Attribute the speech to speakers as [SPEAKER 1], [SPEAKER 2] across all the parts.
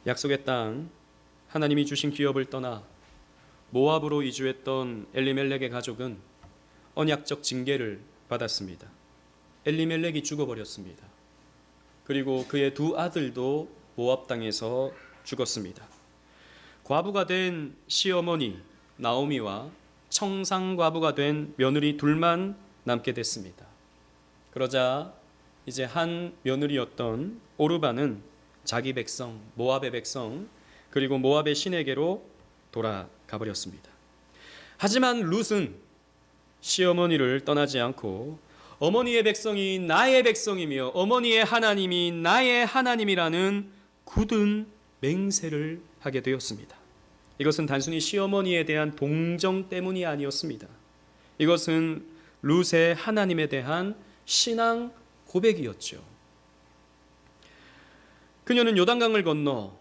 [SPEAKER 1] 약속의 땅, 하나님이 주신 기업을 떠나 모압으로 이주했던 엘리멜렉의 가족은 언약적 징계를 받았습니다. 엘리멜렉이 죽어버렸습니다. 그리고 그의 두 아들도 모압 땅에서 죽었습니다. 과부가 된 시어머니 나오미와 청상 과부가 된 며느리 둘만 남게 됐습니다. 그러자 이제 한 며느리였던 오르바는 자기 백성, 모압의 백성, 그리고 모압의 신에게로 돌아가 버렸습니다. 하지만 룻은 시어머니를 떠나지 않고 어머니의 백성이 나의 백성이며 어머니의 하나님이 나의 하나님이라는 굳은 맹세를 하게 되었습니다. 이것은 단순히 시어머니에 대한 동정 때문이 아니었습니다. 이것은 룻의 하나님에 대한 신앙 고백이었죠. 그녀는 요단강을 건너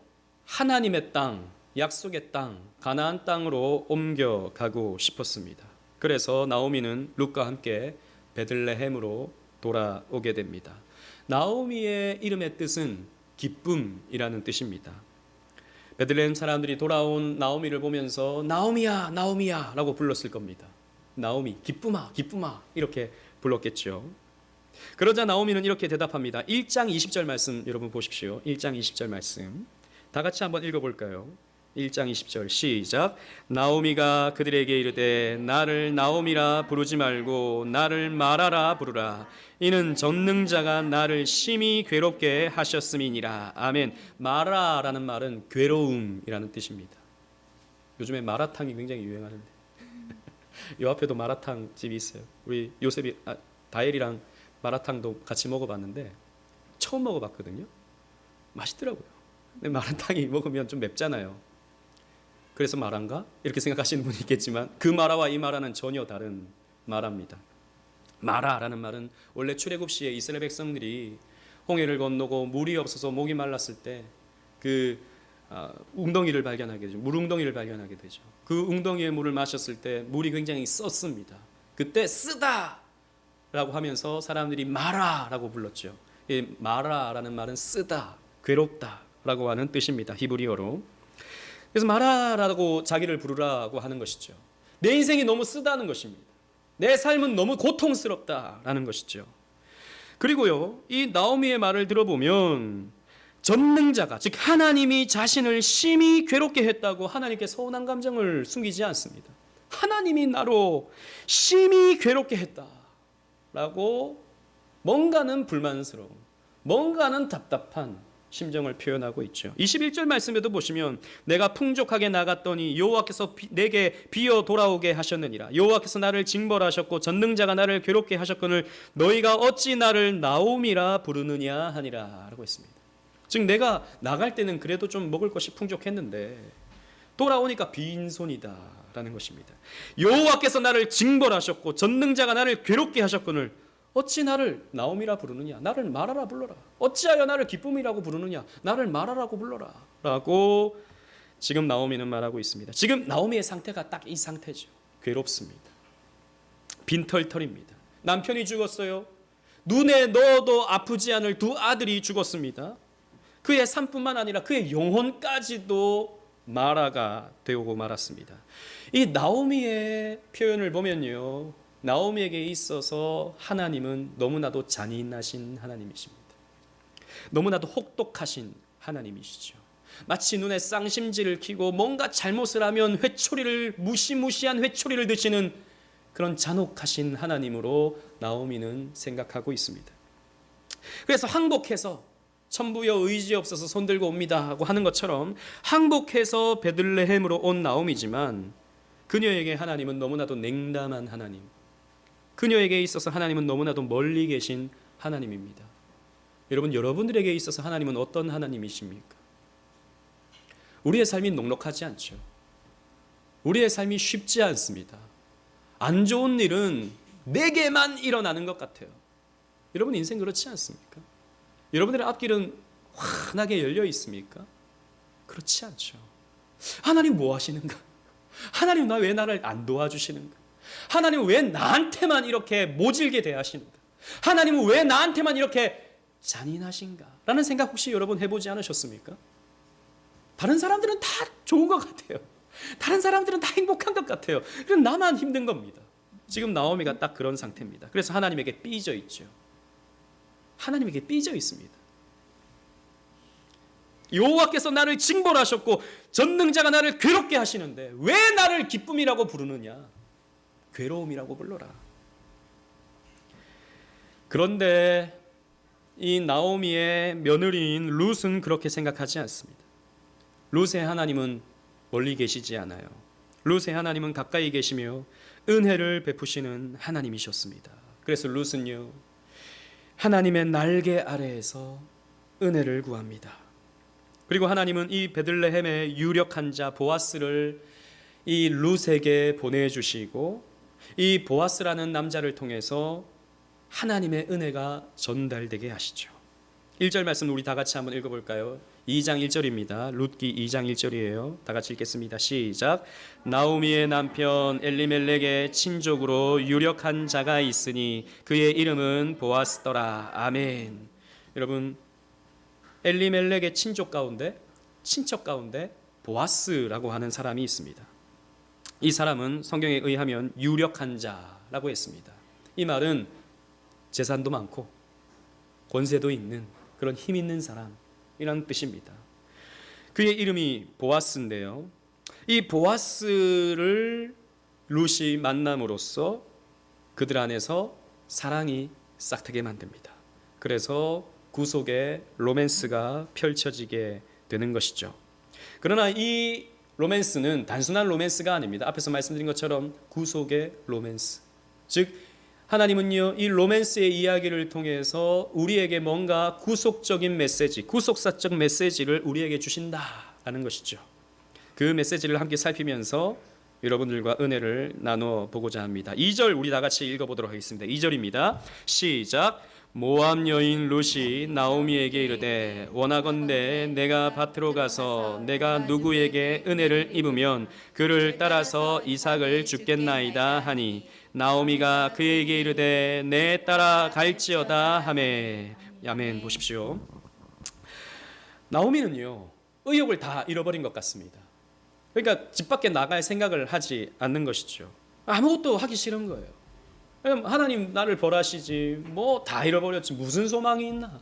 [SPEAKER 1] 하나님의 땅, 약속의 땅, 가나안 땅으로 옮겨가고 싶었습니다. 그래서 나오미는 룻과 함께 베들레헴으로 돌아오게 됩니다. 나오미의 이름의 뜻은 기쁨이라는 뜻입니다. 베들레헴 사람들이 돌아온 나오미를 보면서 나오미야, 나오미야 라고 불렀을 겁니다. 나오미, 기쁨아, 기쁨아 이렇게 불렀겠죠. 그러자 나오미는 이렇게 대답합니다. 1장 20절 말씀 여러분 보십시오. 1장 20절 말씀 다 같이 한번 읽어볼까요? 1장 20절 시작. 나오미가 그들에게 이르되 나를 나오미라 부르지 말고 나를 마라라 부르라. 이는 전능자가 나를 심히 괴롭게 하셨음이니라. 아멘. 마라라는 말은 괴로움이라는 뜻입니다. 요즘에 마라탕이 굉장히 유행하는데 요 앞에도 마라탕 집이 있어요. 우리 요셉이 다엘이랑 마라탕도 같이 먹어봤는데 처음 먹어봤거든요. 맛있더라고요. 근데 마라탕이 먹으면 좀 맵잖아요. 그래서 마라인가? 이렇게 생각하시는 분이 있겠지만 그 마라와 이 마라는 전혀 다른 마라입니다. 마라라는 말은 원래 출애굽 시에 이스라엘 백성들이 홍해를 건너고 물이 없어서 목이 말랐을 때 그 웅덩이를 발견하게 되죠. 물웅덩이를 발견하게 되죠. 그 웅덩이의 물을 마셨을 때 물이 굉장히 썼습니다. 그때 쓰다 라고 하면서 사람들이 마라라고 불렀죠. 이 마라라는 말은 쓰다, 괴롭다 라고 하는 뜻입니다. 히브리어로. 그래서 마라라고 자기를 부르라고 하는 것이죠. 내 인생이 너무 쓰다는 것입니다. 내 삶은 너무 고통스럽다라는 것이죠. 그리고요, 이 나오미의 말을 들어보면 전능자가, 즉 하나님이 자신을 심히 괴롭게 했다고 하나님께 서운한 감정을 숨기지 않습니다. 하나님이 나로 심히 괴롭게 했다라고 뭔가는 불만스러운, 뭔가는 답답한 심정을 표현하고 있죠. 21절 말씀에도 보시면 내가 풍족하게 나갔더니 여호와께서 내게 비어 돌아오게 하셨느니라. 여호와께서 나를 징벌하셨고 전능자가 나를 괴롭게 하셨거늘 너희가 어찌 나를 나오미라 부르느냐 하니라 라고 했습니다. 즉 내가 나갈 때는 그래도 좀 먹을 것이 풍족했는데 돌아오니까 빈손이다 라는 것입니다. 여호와께서 나를 징벌하셨고 전능자가 나를 괴롭게 하셨거늘 어찌 나를 나오미라 부르느냐, 나를 마라라 불러라. 어찌하여 나를 기쁨이라고 부르느냐, 나를 마라라고 불러라 라고 지금 나오미는 말하고 있습니다. 지금 나오미의 상태가 딱 이 상태죠. 괴롭습니다. 빈털털입니다. 남편이 죽었어요. 눈에 넣어도 아프지 않을 두 아들이 죽었습니다. 그의 삶뿐만 아니라 그의 영혼까지도 마라가 되고 말았습니다. 이 나오미의 표현을 보면요, 나오미에게 있어서 하나님은 너무나도 잔인하신 하나님이십니다. 너무나도 혹독하신 하나님이시죠. 마치 눈에 쌍심지를 켜고 뭔가 잘못을 하면 회초리를, 무시무시한 회초리를 드시는 그런 잔혹하신 하나님으로 나오미는 생각하고 있습니다. 그래서 항복해서 천부여 의지 없어서 손들고 옵니다 하고 하는 것처럼 항복해서 베들레헴으로 온 나오미지만 그녀에게 하나님은 너무나도 냉담한 하나님, 그녀에게 있어서 하나님은 너무나도 멀리 계신 하나님입니다. 여러분, 여러분들에게 있어서 하나님은 어떤 하나님이십니까? 우리의 삶이 녹록하지 않죠. 우리의 삶이 쉽지 않습니다. 안 좋은 일은 내게만 일어나는 것 같아요. 여러분 인생 그렇지 않습니까? 여러분들의 앞길은 환하게 열려 있습니까? 그렇지 않죠. 하나님 뭐 하시는가? 하나님 왜 나를 안 도와주시는가? 하나님은 왜 나한테만 이렇게 모질게 대하시는가? 하나님은 왜 나한테만 이렇게 잔인하신가? 라는 생각 혹시 여러분 해보지 않으셨습니까? 다른 사람들은 다 좋은 것 같아요. 다른 사람들은 다 행복한 것 같아요. 그럼 나만 힘든 겁니다. 지금 나오미가 딱 그런 상태입니다. 그래서 하나님에게 삐져 있죠. 하나님에게 삐져 있습니다. 여호와께서 나를 징벌하셨고 전능자가 나를 괴롭게 하시는데 왜 나를 기쁨이라고 부르느냐? 괴로움이라고 불러라. 그런데 이 나오미의 며느리인 룻은 그렇게 생각하지 않습니다. 룻의 하나님은 멀리 계시지 않아요. 룻의 하나님은 가까이 계시며 은혜를 베푸시는 하나님이셨습니다. 그래서 룻은요, 하나님의 날개 아래에서 은혜를 구합니다. 그리고 하나님은 이 베들레헴의 유력한 자 보아스를 이 룻에게 보내주시고 이 보아스라는 남자를 통해서 하나님의 은혜가 전달되게 하시죠. 1절 말씀 우리 다 같이 한번 읽어볼까요? 2장 1절입니다. 룻기 2장 1절이에요. 다 같이 읽겠습니다. 시작. 나오미의 남편 엘리멜렉의 친족으로 유력한 자가 있으니 그의 이름은 보아스더라. 아멘. 여러분, 엘리멜렉의 친족 가운데, 친척 가운데 보아스라고 하는 사람이 있습니다. 이 사람은 성경에 의하면 유력한 자라고 했습니다. 이 말은 재산도 많고 권세도 있는 그런 힘 있는 사람이라는 뜻입니다. 그의 이름이 보아스인데요, 이 보아스를 룻이 만남으로써 그들 안에서 사랑이 싹트게 만듭니다. 그래서 구속의 로맨스가 펼쳐지게 되는 것이죠. 그러나 이 로맨스는 단순한 로맨스가 아닙니다. 앞에서 말씀드린 것처럼 구속의 로맨스, 즉 하나님은요, 이 로맨스의 이야기를 통해서 우리에게 뭔가 구속적인 메시지, 구속사적 메시지를 우리에게 주신다라는 것이죠. 그 메시지를 함께 살피면서 여러분들과 은혜를 나눠 보고자 합니다. 2절 우리 다 같이 읽어보도록 하겠습니다. 2절입니다. 시작. 모압 여인 룻이 나오미에게 이르되 원하건대 내가 밭으로 가서 내가 누구에게 은혜를 입으면 그를 따라서 이삭을 줍겠나이다 하니 나오미가 그에게 이르되 내 따라 갈지어다 하매. 아멘. 보십시오. 나오미는요, 의욕을 다 잃어버린 것 같습니다. 그러니까 집 밖에 나갈 생각을 하지 않는 것이죠. 아무것도 하기 싫은 거예요. 하나님 나를 벌하시지 뭐 다 잃어버렸지 무슨 소망이 있나,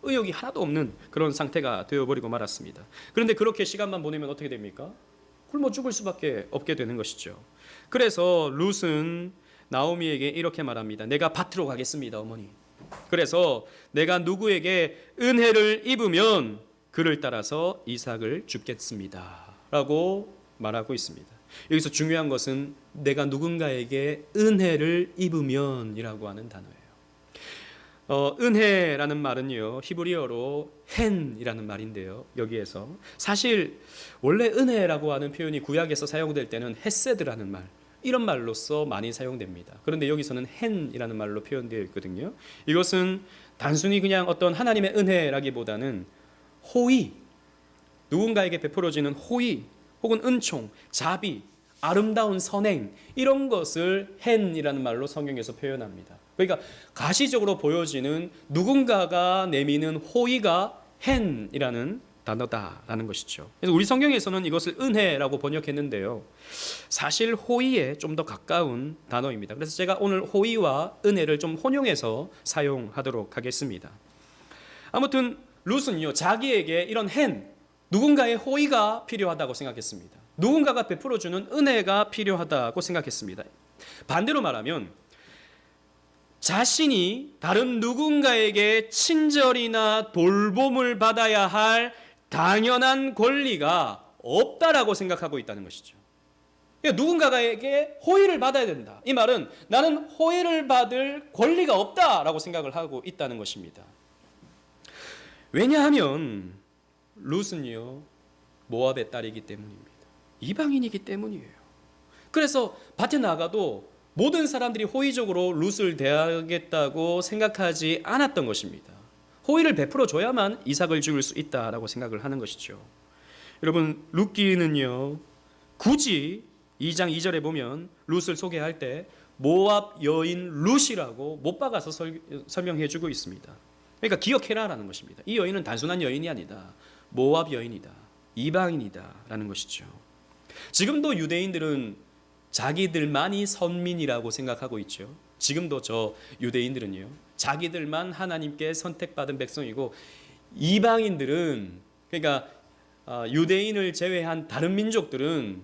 [SPEAKER 1] 의욕이 하나도 없는 그런 상태가 되어버리고 말았습니다. 그런데 그렇게 시간만 보내면 어떻게 됩니까? 굶어 죽을 수밖에 없게 되는 것이죠. 그래서 룻은 나오미에게 이렇게 말합니다. 내가 밭으로 가겠습니다, 어머니. 그래서 내가 누구에게 은혜를 입으면 그를 따라서 이삭을 줍겠습니다 라고 말하고 있습니다. 여기서 중요한 것은 내가 누군가에게 은혜를 입으면 이라고 하는 단어예요. 은혜라는 말은요, 히브리어로 헨이라는 말인데요, 여기에서 사실 원래 은혜라고 하는 표현이 구약에서 사용될 때는 헤세드라는 말, 이런 말로서 많이 사용됩니다. 그런데 여기서는 헨이라는 말로 표현되어 있거든요. 이것은 단순히 그냥 어떤 하나님의 은혜라기보다는 호의, 누군가에게 베풀어지는 호의 혹은 은총, 자비, 아름다운 선행, 이런 것을 헨이라는 말로 성경에서 표현합니다. 그러니까 가시적으로 보여지는 누군가가 내미는 호의가 헨이라는 단어다라는 것이죠. 그래서 우리 성경에서는 이것을 은혜라고 번역했는데요, 사실 호의에 좀 더 가까운 단어입니다. 그래서 제가 오늘 호의와 은혜를 좀 혼용해서 사용하도록 하겠습니다. 아무튼 룻은요, 자기에게 이런 헨, 누군가의 호의가 필요하다고 생각했습니다. 누군가가 베풀어주는 은혜가 필요하다고 생각했습니다. 반대로 말하면 자신이 다른 누군가에게 친절이나 돌봄을 받아야 할 당연한 권리가 없다라고 생각하고 있다는 것이죠. 그러니까 누군가에게 호의를 받아야 된다, 이 말은 나는 호의를 받을 권리가 없다라고 생각을 하고 있다는 것입니다. 왜냐하면 룻은요, 모압의 딸이기 때문입니다. 이방인이기 때문이에요. 그래서 밭에 나가도 모든 사람들이 호의적으로 룻을 대하겠다고 생각하지 않았던 것입니다. 호의를 베풀어 줘야만 이삭을 죽일 수 있다라고 생각을 하는 것이죠. 여러분, 룻기는요, 굳이 2장 2절에 보면 룻을 소개할 때 모압 여인 룻이라고 못 박아서 설명해 주고 있습니다. 그러니까 기억해라라는 것입니다. 이 여인은 단순한 여인이 아니다, 모압 여인이다. 이방인이다라는 것이죠. 지금도 유대인들은 자기들만이 선민이라고 생각하고 있죠. 지금도 저 유대인들은요, 자기들만 하나님께 선택받은 백성이고, 이방인들은, 그러니까 유대인을 제외한 다른 민족들은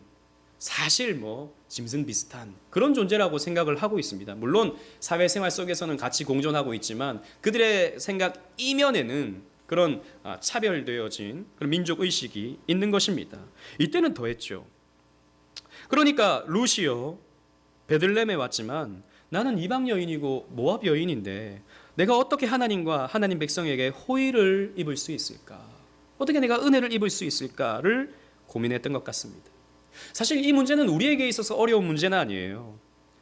[SPEAKER 1] 사실 뭐 짐승 비슷한 그런 존재라고 생각을 하고 있습니다. 물론 사회생활 속에서는 같이 공존하고 있지만 그들의 생각 이면에는 그런 차별되어진 그런 민족 의식이 있는 것입니다. 이때는 더했죠. 그러니까 루시요, 베들레헴에 왔지만 나는 이방 여인이고 모압 여인인데 내가 어떻게 하나님과 하나님 백성에게 호의를 입을 수 있을까? 어떻게 내가 은혜를 입을 수 있을까를 고민했던 것 같습니다. 사실 이 문제는 우리에게 있어서 어려운 문제는 아니에요.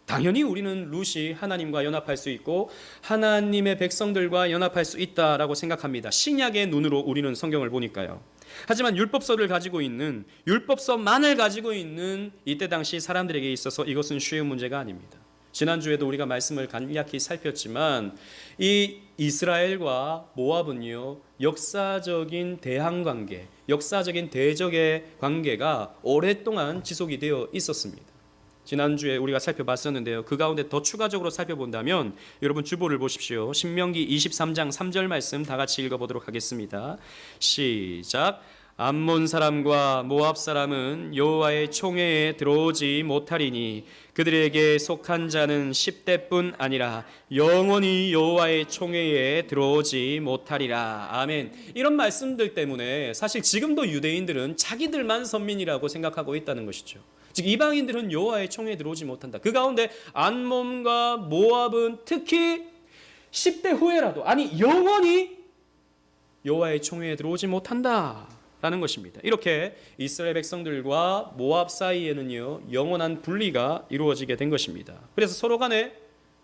[SPEAKER 1] 당연히 우리는 루시 하나님과 연합할 수 있고 하나님의 백성들과 연합할 수 있다라고 생각합니다. 신약의 눈으로 우리는 성경을 보니까요. 하지만 율법서를 가지고 있는, 율법서만을 가지고 있는 이때 당시 사람들에게 있어서 이것은 쉬운 문제가 아닙니다. 지난주에도 우리가 말씀을 간략히 살폈지만 이 이스라엘과 모압은요, 역사적인 대항관계, 역사적인 대적의 관계가 오랫동안 지속이 되어 있었습니다. 지난주에 우리가 살펴봤었는데요. 그 가운데 더 추가적으로 살펴본다면 여러분 주보를 보십시오. 신명기 23장 3절 말씀 다 같이 읽어보도록 하겠습니다. 시작. 암몬 사람과 모압 사람은 여호와의 총회에 들어오지 못하리니 그들에게 속한 자는 10대뿐 아니라 영원히 여호와의 총회에 들어오지 못하리라. 아멘. 이런 말씀들 때문에 사실 지금도 유대인들은 자기들만 선민이라고 생각하고 있다는 것이죠. 즉 이방인들은 여호와의 총회에 들어오지 못한다. 그 가운데 암몬과 모압은 특히 10대 후에라도, 아니 영원히 여호와의 총회에 들어오지 못한다 라는 것입니다. 이렇게 이스라엘 백성들과 모압 사이에는요, 영원한 분리가 이루어지게 된 것입니다. 그래서 서로 간에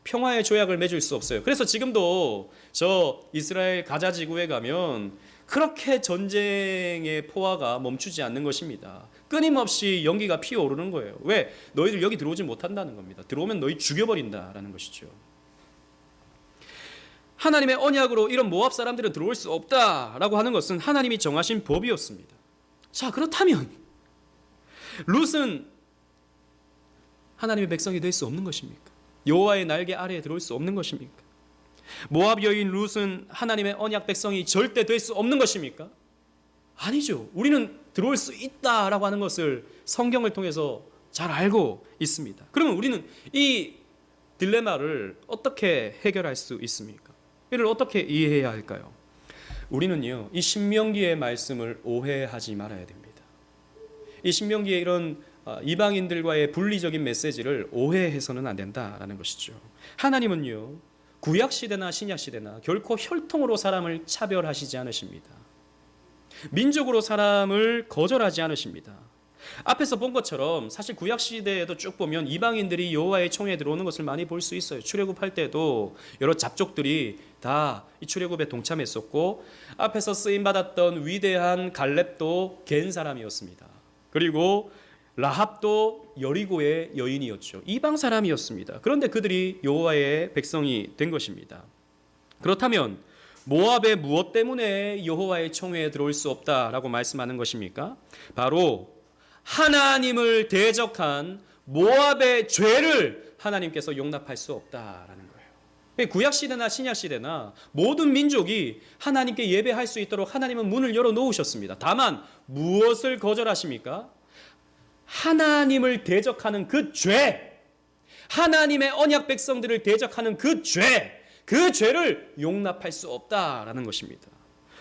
[SPEAKER 1] 평화의 조약을 맺을 수 없어요. 그래서 지금도 저 이스라엘 가자 지구에 가면 그렇게 전쟁의 포화가 멈추지 않는 것입니다. 끊임없이 연기가 피어오르는 거예요. 왜? 너희들 여기 들어오지 못한다는 겁니다. 들어오면 너희 죽여버린다라는 것이죠. 하나님의 언약으로 이런 모압 사람들은 들어올 수 없다라고 하는 것은 하나님이 정하신 법이었습니다. 자, 그렇다면 룻은 하나님의 백성이 될 수 없는 것입니까? 여호와의 날개 아래에 들어올 수 없는 것입니까? 모압 여인 룻은 하나님의 언약 백성이 절대 될 수 없는 것입니까? 아니죠. 우리는 들어올 수 있다라고 하는 것을 성경을 통해서 잘 알고 있습니다. 그러면 우리는 이 딜레마를 어떻게 해결할 수 있습니까? 이를 어떻게 이해해야 할까요? 우리는요, 이 신명기의 말씀을 오해하지 말아야 됩니다. 이 신명기의 이런 이방인들과의 분리적인 메시지를 오해해서는 안 된다라는 것이죠. 하나님은요, 구약 시대나 신약 시대나 결코 혈통으로 사람을 차별하시지 않으십니다. 민족으로 사람을 거절하지 않으십니다. 앞에서 본 것처럼 사실 구약 시대에도 쭉 보면 이방인들이 여호와의 총회에 들어오는 것을 많이 볼 수 있어요. 출애굽할 때도 여러 잡족들이 다 이 출애굽에 동참했었고, 앞에서 쓰임 받았던 위대한 갈렙도 겐 사람이었습니다. 그리고 라합도 여리고의 여인이었죠. 이방 사람이었습니다. 그런데 그들이 여호와의 백성이 된 것입니다. 그렇다면 모압의 무엇 때문에 여호와의 총회에 들어올 수 없다라고 말씀하는 것입니까? 바로 하나님을 대적한 모압의 죄를 하나님께서 용납할 수 없다라는 거예요. 구약시대나 신약시대나 모든 민족이 하나님께 예배할 수 있도록 하나님은 문을 열어놓으셨습니다. 다만 무엇을 거절하십니까? 하나님을 대적하는 그 죄, 하나님의 언약 백성들을 대적하는 그 죄를 용납할 수 없다라는 것입니다.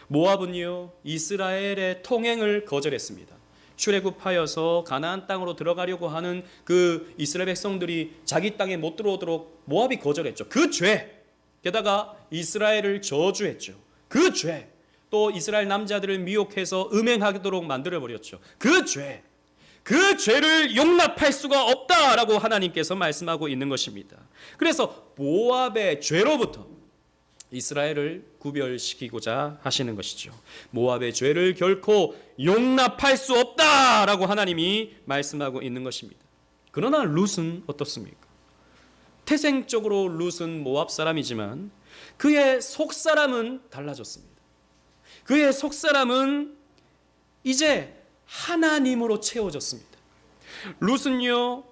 [SPEAKER 1] 모압은요, 이스라엘의 통행을 거절했습니다. 출애굽하여서 가나안 땅으로 들어가려고 하는 그 이스라엘 백성들이 자기 땅에 못 들어오도록 모압이 거절했죠. 그 죄, 게다가 이스라엘을 저주했죠. 그 죄, 또 이스라엘 남자들을 미혹해서 음행하도록 만들어버렸죠. 그 죄를 용납할 수가 없다라고 하나님께서 말씀하고 있는 것입니다. 그래서 모압의 죄로부터 이스라엘을 구별시키고자 하시는 것이죠. 모압의 죄를 결코 용납할 수 없다라고 하나님이 말씀하고 있는 것입니다. 그러나 룻은 어떻습니까? 태생적으로 룻은 모압 사람이지만 그의 속사람은 달라졌습니다. 그의 속사람은 이제 하나님으로 채워졌습니다. 룻은요,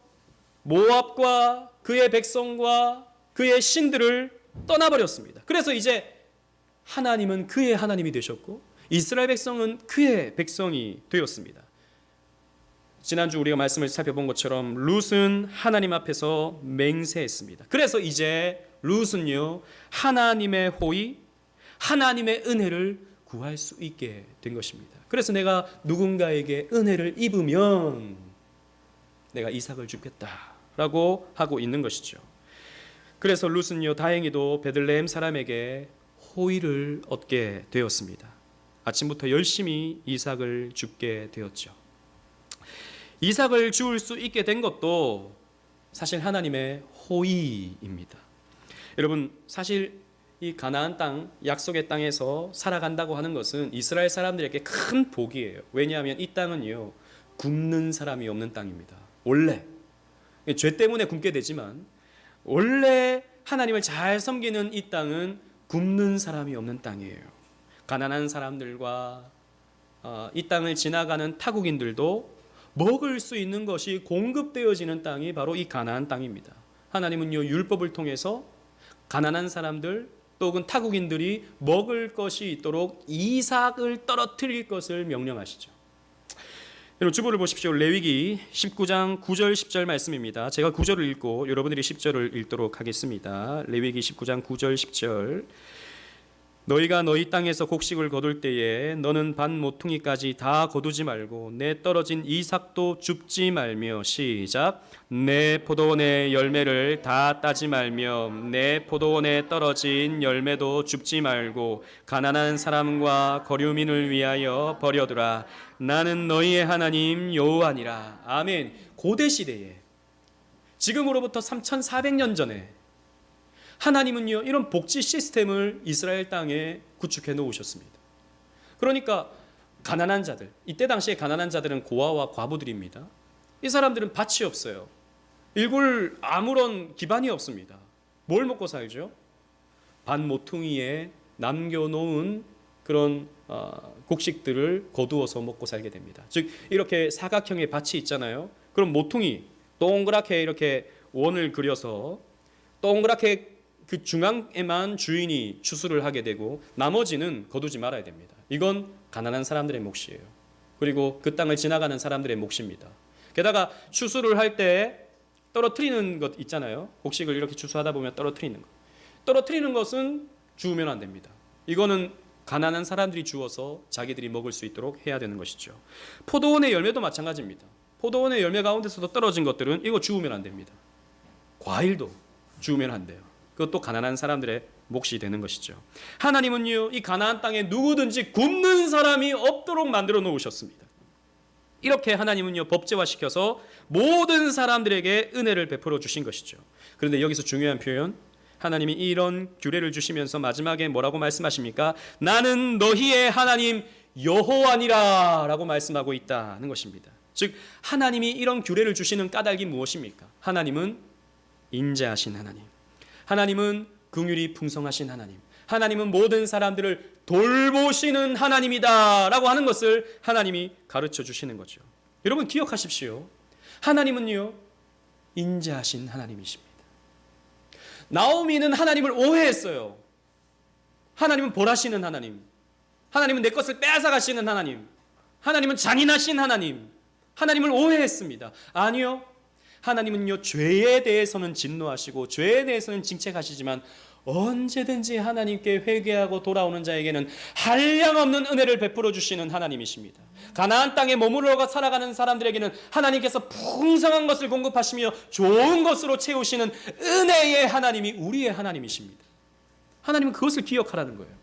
[SPEAKER 1] 모압과 그의 백성과 그의 신들을 떠나버렸습니다. 그래서 이제 하나님은 그의 하나님이 되셨고 이스라엘 백성은 그의 백성이 되었습니다. 지난주 우리가 말씀을 살펴본 것처럼 룻은 하나님 앞에서 맹세했습니다. 그래서 이제 룻은요, 하나님의 호의, 하나님의 은혜를 구할 수 있게 된 것입니다. 그래서 내가 누군가에게 은혜를 입으면 내가 이삭을 주겠다라고 하고 있는 것이죠. 그래서 룻은요, 다행히도 베들레헴 사람에게 호의를 얻게 되었습니다. 아침부터 열심히 이삭을 줍게 되었죠. 이삭을 주울 수 있게 된 것도 사실 하나님의 호의입니다. 여러분, 사실 이 가나안 땅, 약속의 땅에서 살아간다고 하는 것은 이스라엘 사람들에게 큰 복이에요. 왜냐하면 이 땅은요, 굶는 사람이 없는 땅입니다. 원래 죄 때문에 굶게 되지만 원래 하나님을 잘 섬기는 이 땅은 굶는 사람이 없는 땅이에요. 가난한 사람들과 이 땅을 지나가는 타국인들도 먹을 수 있는 것이 공급되어지는 땅이 바로 이 가나안 땅입니다. 하나님은요, 율법을 통해서 가난한 사람들 또 혹은 타국인들이 먹을 것이 있도록 이삭을 떨어뜨릴 것을 명령하시죠. 여러분, 주보를 보십시오. 레위기 19장 9절 10절 말씀입니다. 제가 9절을 읽고 여러분들이 10절을 읽도록 하겠습니다. 레위기 19장 9절 10절. 너희가 너희 땅에서 곡식을 거둘 때에 너는 반 모퉁이까지 다 거두지 말고 내 떨어진 이삭도 줍지 말며, 시작, 내 포도원의 열매를 다 따지 말며 내 포도원에 떨어진 열매도 줍지 말고 가난한 사람과 거류민을 위하여 버려두라. 나는 너희의 하나님 여호와니라. 아멘. 고대 시대에, 지금으로부터 3400년 전에 하나님은요, 이런 복지 시스템을 이스라엘 땅에 구축해 놓으셨습니다. 그러니까 가난한 자들, 이때 당시에 가난한 자들은 고아와 과부들입니다. 이 사람들은 밭이 없어요. 일굴 아무런 기반이 없습니다. 뭘 먹고 살죠? 밭 모퉁이에 남겨놓은 그런 곡식들을 거두어서 먹고 살게 됩니다. 즉 이렇게 사각형의 밭이 있잖아요. 그럼 모퉁이 동그랗게 이렇게 원을 그려서 동그랗게 그 중앙에만 주인이 추수를 하게 되고 나머지는 거두지 말아야 됩니다. 이건 가난한 사람들의 몫이에요. 그리고 그 땅을 지나가는 사람들의 몫입니다. 게다가 추수를 할 때 떨어뜨리는 것 있잖아요. 곡식을 이렇게 추수하다 보면 떨어뜨리는 것. 떨어뜨리는 것은 주우면 안 됩니다. 이거는 가난한 사람들이 주어서 자기들이 먹을 수 있도록 해야 되는 것이죠. 포도원의 열매도 마찬가지입니다. 포도원의 열매 가운데서도 떨어진 것들은 이거 주우면 안 됩니다. 과일도 주우면 안 돼요. 그것도 가난한 사람들의 몫이 되는 것이죠. 하나님은요, 이 가나안 땅에 누구든지 굶는 사람이 없도록 만들어 놓으셨습니다. 이렇게 하나님은요, 법제화시켜서 모든 사람들에게 은혜를 베풀어 주신 것이죠. 그런데 여기서 중요한 표현, 하나님이 이런 규례를 주시면서 마지막에 뭐라고 말씀하십니까? 나는 너희의 하나님 여호와니라 라고 말씀하고 있다는 것입니다. 즉 하나님이 이런 규례를 주시는 까닭이 무엇입니까? 하나님은 인자하신 하나님, 하나님은 긍휼이 풍성하신 하나님, 하나님은 모든 사람들을 돌보시는 하나님이다 라고 하는 것을 하나님이 가르쳐 주시는 거죠. 여러분 기억하십시오. 하나님은요, 인자하신 하나님이십니다. 나오미는 하나님을 오해했어요. 하나님은 벌하시는 하나님, 하나님은 내 것을 빼앗아가시는 하나님, 하나님은 잔인하신 하나님, 하나님을 오해했습니다. 아니요, 하나님은요, 죄에 대해서는 진노하시고 죄에 대해서는 징책하시지만 언제든지 하나님께 회개하고 돌아오는 자에게는 한량없는 은혜를 베풀어 주시는 하나님이십니다. 가나안 땅에 머물러 살아가는 사람들에게는 하나님께서 풍성한 것을 공급하시며 좋은 것으로 채우시는 은혜의 하나님이 우리의 하나님이십니다. 하나님은 그것을 기억하라는 거예요.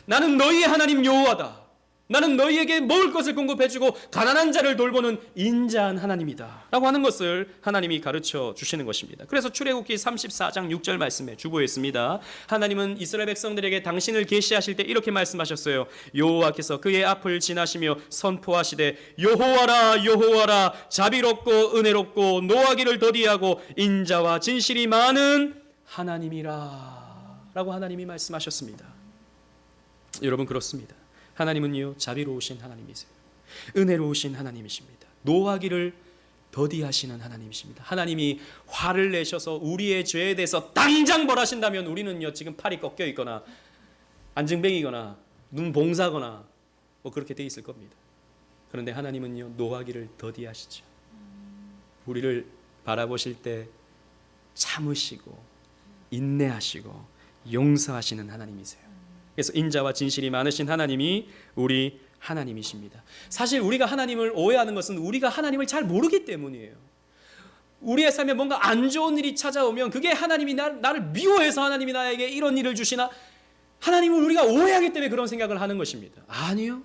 [SPEAKER 1] 나는 너희의 하나님 여호와다. 나는 너희에게 먹을 것을 공급해주고 가난한 자를 돌보는 인자한 하나님이다 라고 하는 것을 하나님이 가르쳐 주시는 것입니다. 그래서 출애굽기 34장 6절 말씀에 주보했습니다. 하나님은 이스라엘 백성들에게 당신을 계시하실 때 이렇게 말씀하셨어요. 여호와께서 그의 앞을 지나시며 선포하시되 여호와라 여호와라, 자비롭고 은혜롭고 노하기를 더디하고 인자와 진실이 많은 하나님이라 라고 하나님이 말씀하셨습니다. 여러분 그렇습니다. 하나님은요, 자비로우신 하나님이세요. 은혜로우신 하나님이십니다. 노하기를 더디하시는 하나님이십니다. 하나님이 화를 내셔서 우리의 죄에 대해서 당장 벌하신다면 우리는요 지금 팔이 꺾여 있거나 안증뱅이거나 눈 봉사거나 뭐 그렇게 돼 있을 겁니다. 그런데 하나님은요 노하기를 더디하시죠. 우리를 바라보실 때 참으시고 인내하시고 용서하시는 하나님이세요. 그래서 인자와 진실이 많으신 하나님이 우리 하나님이십니다. 사실 우리가 하나님을 오해하는 것은 우리가 하나님을 잘 모르기 때문이에요. 우리의 삶에 뭔가 안 좋은 일이 찾아오면 그게 하나님이 나를 미워해서 하나님이 나에게 이런 일을 주시나, 하나님을 우리가 오해하기 때문에 그런 생각을 하는 것입니다. 아니요.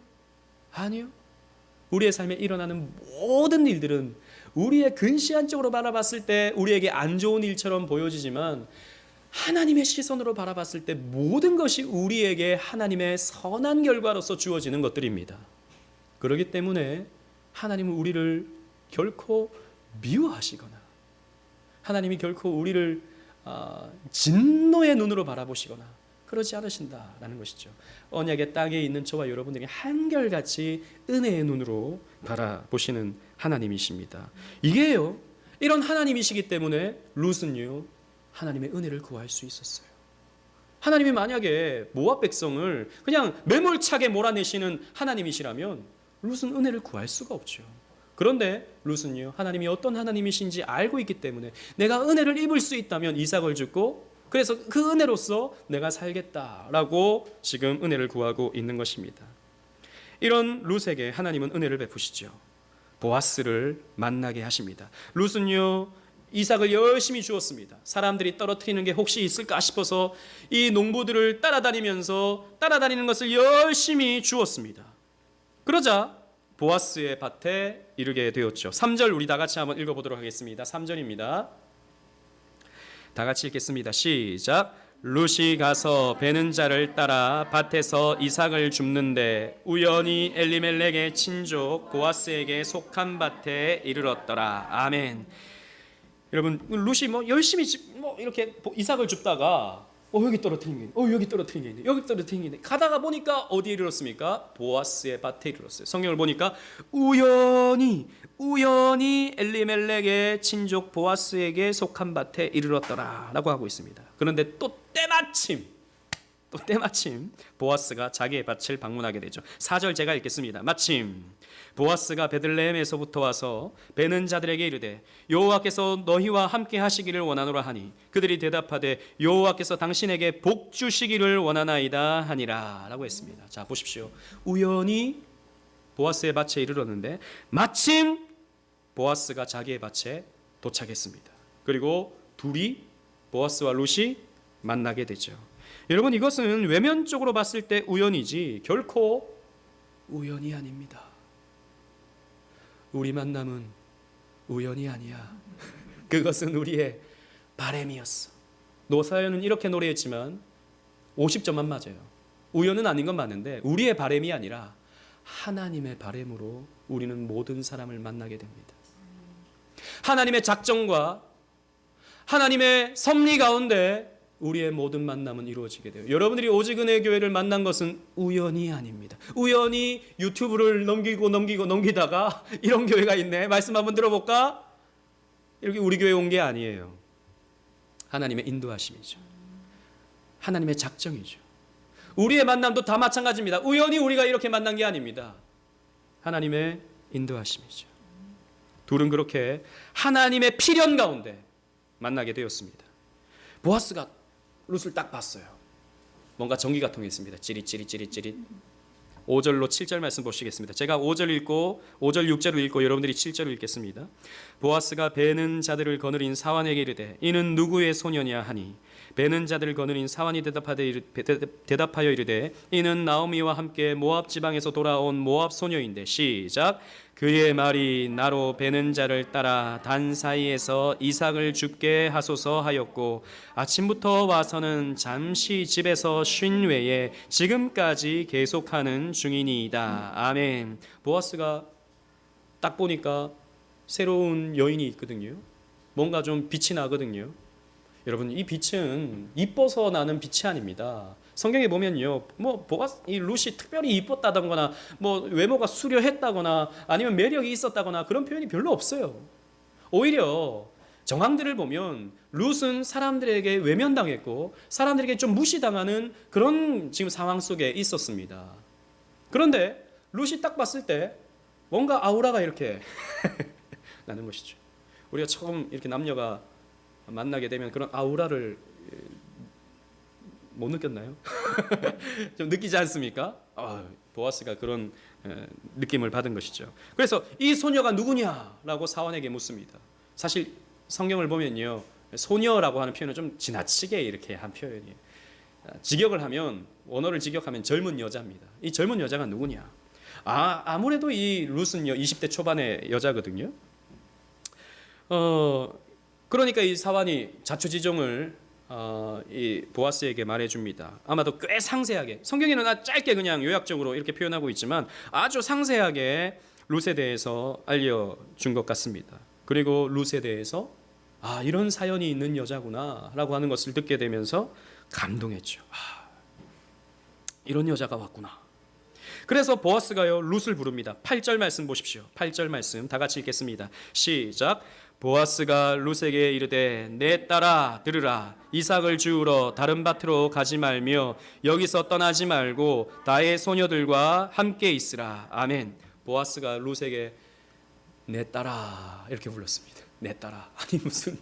[SPEAKER 1] 우리의 삶에 일어나는 모든 일들은 우리의 근시안적으로 바라봤을 때 우리에게 안 좋은 일처럼 보여지지만 하나님의 시선으로 바라봤을 때 모든 것이 우리에게 하나님의 선한 결과로서 주어지는 것들입니다. 그렇기 때문에 하나님은 우리를 결코 미워하시거나 하나님이 결코 우리를 진노의 눈으로 바라보시거나 그러지 않으신다라는 것이죠. 언약의 땅에 있는 저와 여러분들이 한결같이 은혜의 눈으로 바라보시는 하나님이십니다. 이게요, 이런 하나님이시기 때문에 룻은요 하나님의 은혜를 구할 수 있었어요. 하나님이 만약에 모압 백성을 그냥 매몰차게 몰아내시는 하나님이시라면 룻은 은혜를 구할 수가 없죠. 그런데 룻은요 하나님이 어떤 하나님이신지 알고 있기 때문에 내가 은혜를 입을 수 있다면 이삭을 주고 그래서 그 은혜로서 내가 살겠다라고 지금 은혜를 구하고 있는 것입니다. 이런 룻에게 하나님은 은혜를 베푸시죠. 보아스를 만나게 하십니다. 룻은요 이삭을 열심히 주었습니다. 사람들이 떨어뜨리는 게 혹시 있을까 싶어서 이 농부들을 따라다니는 것을 열심히 주었습니다. 그러자 보아스의 밭에 이르게 되었죠. 3절 우리 다 같이 한번 읽어보도록 하겠습니다. 3절입니다. 다 같이 읽겠습니다. 시작. 룻이 가서 베는 자를 따라 밭에서 이삭을 줍는데 우연히 엘리멜렉의 친족 보아스에게 속한 밭에 이르렀더라. 아멘. 여러분 룻이 열심히 이렇게 이삭을 줍다가 여기 떨어뜨린 게 있네. 여기 떨어뜨린 게 있네. 여기 떨어뜨린 게 있네. 가다가 보니까 어디에 이르렀습니까? 보아스의 밭에 이르렀어요. 성경을 보니까 우연히 엘리멜렉의 친족 보아스에게 속한 밭에 이르렀더라라고 하고 있습니다. 그런데 또 때마침 보아스가 자기의 밭을 방문하게 되죠. 4절 제가 읽겠습니다. 마침 보아스가 베들레헴에서부터 와서 베는 자들에게 이르되 여호와께서 너희와 함께 하시기를 원하노라 하니 그들이 대답하되 여호와께서 당신에게 복 주시기를 원하나이다 하니라 라고 했습니다. 자 보십시오. 우연히 보아스의 밭에 이르렀는데 마침 보아스가 자기의 밭에 도착했습니다. 그리고 둘이 보아스와 룻이 만나게 되죠. 여러분 이것은 외면적으로 봤을 때 우연이지 결코 우연이 아닙니다. 우리 만남은 우연이 아니야. 그것은 우리의 바램이었어. 노사연은 이렇게 노래했지만 50점만 맞아요. 우연은 아닌 건 맞는데 우리의 바램이 아니라 하나님의 바램으로 우리는 모든 사람을 만나게 됩니다. 하나님의 작정과 하나님의 섭리 가운데 우리의 모든 만남은 이루어지게 돼요. 여러분들이 오직 은혜 교회를 만난 것은 우연이 아닙니다. 우연히 유튜브를 넘기다가 이런 교회가 있네. 말씀 한번 들어볼까? 이렇게 우리 교회 온 게 아니에요. 하나님의 인도하심이죠. 하나님의 작정이죠. 우리의 만남도 다 마찬가지입니다. 우연히 우리가 이렇게 만난 게 아닙니다. 하나님의 인도하심이죠. 둘은 그렇게 하나님의 필연 가운데 만나게 되었습니다. 보아스가 룻을 딱 봤어요. 뭔가 전기가 통했습니다. 찌릿 5절로 7절 말씀 보시겠습니다. 제가 5절 읽고 5절 6절을 읽고 여러분들이 7절을 읽겠습니다. 보아스가 베는 자들을 거느린 사환에게 이르되 이는 누구의 소녀냐 하니 베는 자들을 거느린 사환이 대답하여 이르되 이는 나오미와 함께 모압 지방에서 돌아온 모압 소녀인데 시작. 그의 말이 나로 베는 자를 따라 단 사이에서 이삭을 줍게 하소서 하였고 아침부터 와서는 잠시 집에서 쉰 외에 지금까지 계속하는 중이니이다. 아멘. 보아스가 딱 보니까 새로운 여인이 있거든요. 뭔가 좀 빛이 나거든요. 여러분 이 빛은 이뻐서 나는 빛이 아닙니다. 성경에 보면요, 뭐 보아스 이 룻이 특별히 이뻤다거나 뭐 외모가 수려했다거나 아니면 매력이 있었다거나 그런 표현이 별로 없어요. 오히려 정황들을 보면 룻은 사람들에게 외면당했고 사람들에게 좀 무시당하는 그런 지금 상황 속에 있었습니다. 그런데 룻이 딱 봤을 때 뭔가 아우라가 이렇게 나는 것이죠. 우리가 처음 이렇게 남녀가 만나게 되면 그런 아우라를 못 느꼈나요? 좀 느끼지 않습니까? 보아스가 그런 느낌을 받은 것이죠. 그래서 이 소녀가 누구냐라고 사원에게 묻습니다. 사실 성경을 보면요, 소녀라고 하는 표현은 좀 지나치게 이렇게 한 표현이에요. 직역을 하면, 원어를 직역하면 젊은 여자입니다. 이 젊은 여자가 누구냐? 아무래도 이 룻은요 20대 초반의 여자거든요. 그러니까 이 사환이 자초지종을 이 보아스에게 말해줍니다. 아마도 꽤 상세하게, 성경에는 짧게 그냥 요약적으로 이렇게 표현하고 있지만 아주 상세하게 룻에 대해서 알려준 것 같습니다. 그리고 룻에 대해서 이런 사연이 있는 여자구나 라고 하는 것을 듣게 되면서 감동했죠. 이런 여자가 왔구나. 그래서 보아스가요 룻을 부릅니다. 8절 말씀 보십시오. 8절 말씀 다 같이 읽겠습니다. 시작. 보아스가 룻에게 이르되 내 딸아 들으라. 이삭을 주우러 다른 밭으로 가지 말며 여기서 떠나지 말고 나의 소녀들과 함께 있으라. 아멘. 보아스가 룻에게 내 딸아 이렇게 불렀습니다. 내 딸아. 아니 무슨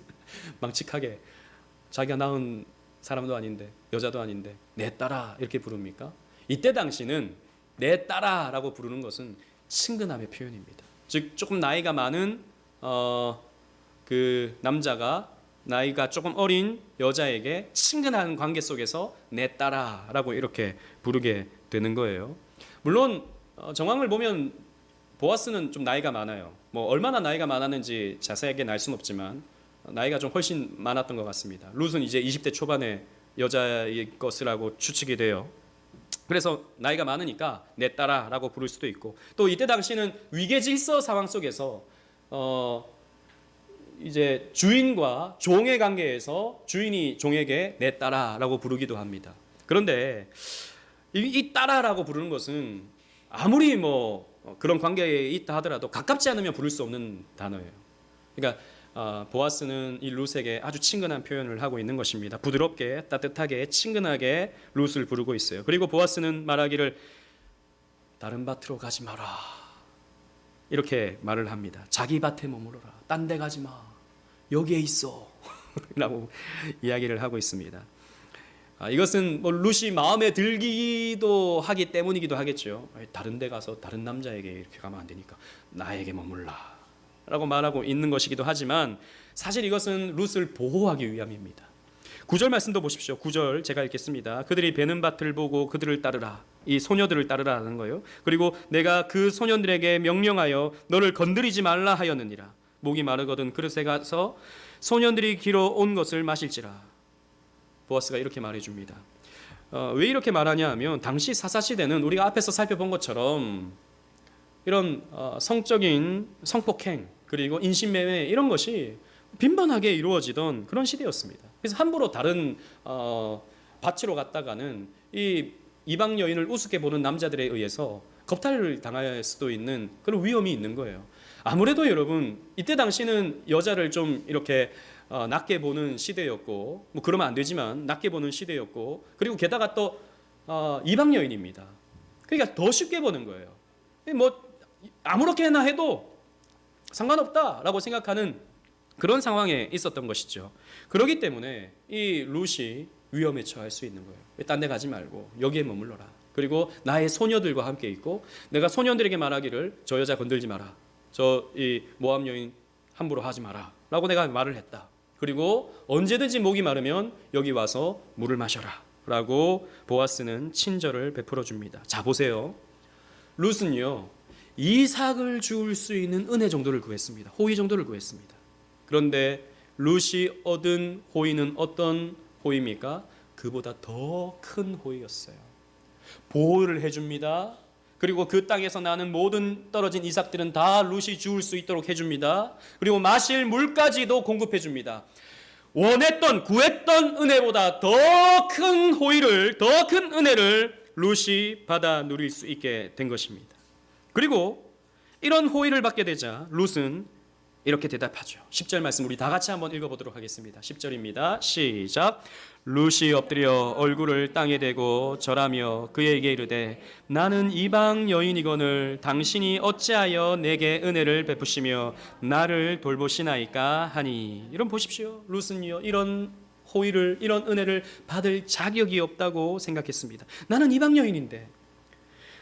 [SPEAKER 1] 망측하게 자기가 낳은 사람도 아닌데 여자도 아닌데 내 딸아 이렇게 부릅니까? 이때 당시는 내 딸아 라고 부르는 것은 친근함의 표현입니다. 즉 조금 나이가 많은 그 남자가 나이가 조금 어린 여자에게 친근한 관계 속에서 내 딸아 라고 이렇게 부르게 되는 거예요. 물론 정황을 보면 보아스는 좀 나이가 많아요. 뭐 얼마나 나이가 많았는지 자세하게 알 수는 없지만 나이가 좀 훨씬 많았던 것 같습니다. 룻은 이제 20대 초반의 여자일 것이라고 추측이 돼요. 그래서 나이가 많으니까 내 딸아라고 부를 수도 있고, 또 이때 당시는 위계질서 상황 속에서 이제 주인과 종의 관계에서 주인이 종에게 내 딸아라고 부르기도 합니다. 그런데 이 딸아라고 부르는 것은 아무리 뭐 그런 관계에 있다 하더라도 가깝지 않으면 부를 수 없는 단어예요. 그러니까 보아스는 이 룻에게 아주 친근한 표현을 하고 있는 것입니다. 부드럽게 따뜻하게 친근하게 룻을 부르고 있어요. 그리고 보아스는 말하기를 다른 밭으로 가지 마라 이렇게 말을 합니다. 자기 밭에 머무르라. 딴 데 가지 마. 여기에 있어 라고 이야기를 하고 있습니다. 이것은 뭐 룻이 마음에 들기도 하기 때문이기도 하겠죠. 다른 데 가서 다른 남자에게 이렇게 가면 안 되니까 나에게 머물라 라고 말하고 있는 것이기도 하지만 사실 이것은 룻을 보호하기 위함입니다. 9절 말씀도 보십시오. 9절 제가 읽겠습니다. 그들이 베는 밭을 보고 그들을 따르라. 이 소녀들을 따르라는 거예요. 그리고 내가 그 소년들에게 명령하여 너를 건드리지 말라 하였느니라. 목이 마르거든 그릇에 가서 소년들이 길어온 것을 마실지라. 보아스가 이렇게 말해줍니다. 왜 이렇게 말하냐 하면 당시 사사시대는 우리가 앞에서 살펴본 것처럼 이런 성적인 성폭행 그리고 인신매매 이런 것이 빈번하게 이루어지던 그런 시대였습니다. 그래서 함부로 다른 밭으로 갔다가는 이 이방 여인을 우습게 보는 남자들에 의해서 겁탈을 당할 수도 있는 그런 위험이 있는 거예요. 아무래도 여러분 이때 당시는 여자를 좀 이렇게 낮게 보는 시대였고 뭐 그러면 안 되지만 낮게 보는 시대였고 그리고 게다가 또 이방 여인입니다. 그러니까 더 쉽게 보는 거예요. 뭐 아무렇게나 해도 상관없다라고 생각하는 그런 상황에 있었던 것이죠. 그렇기 때문에 이 룻이 위험에 처할 수 있는 거예요. 딴 데 가지 말고 여기에 머물러라. 그리고 나의 소녀들과 함께 있고 내가 소년들에게 말하기를 저 여자 건들지 마라. 저 이 모압 여인 함부로 하지 마라 라고 내가 말을 했다. 그리고 언제든지 목이 마르면 여기 와서 물을 마셔라 라고 보아스는 친절을 베풀어 줍니다. 자 보세요. 룻은요 이삭을 주울 수 있는 은혜 정도를 구했습니다. 호의 정도를 구했습니다. 그런데 룻이 얻은 호의는 어떤 호의입니까? 그보다 더 큰 호의였어요. 보호를 해줍니다. 그리고 그 땅에서 나는 모든 떨어진 이삭들은 다 룻이 주울 수 있도록 해줍니다. 그리고 마실 물까지도 공급해줍니다. 원했던 구했던 은혜보다 더 큰 호의를, 더 큰 은혜를 룻이 받아 누릴 수 있게 된 것입니다. 그리고 이런 호의를 받게 되자 룻은 이렇게 대답하죠. 10절 말씀 우리 다 같이 한번 읽어보도록 하겠습니다. 10절입니다. 시작. 룻이 엎드려 얼굴을 땅에 대고 절하며 그에게 이르되 나는 이방 여인이거늘 당신이 어찌하여 내게 은혜를 베푸시며 나를 돌보시나이까 하니. 이런 보십시오. 룻은요 이런 호의를, 이런 은혜를 받을 자격이 없다고 생각했습니다. 나는 이방 여인인데,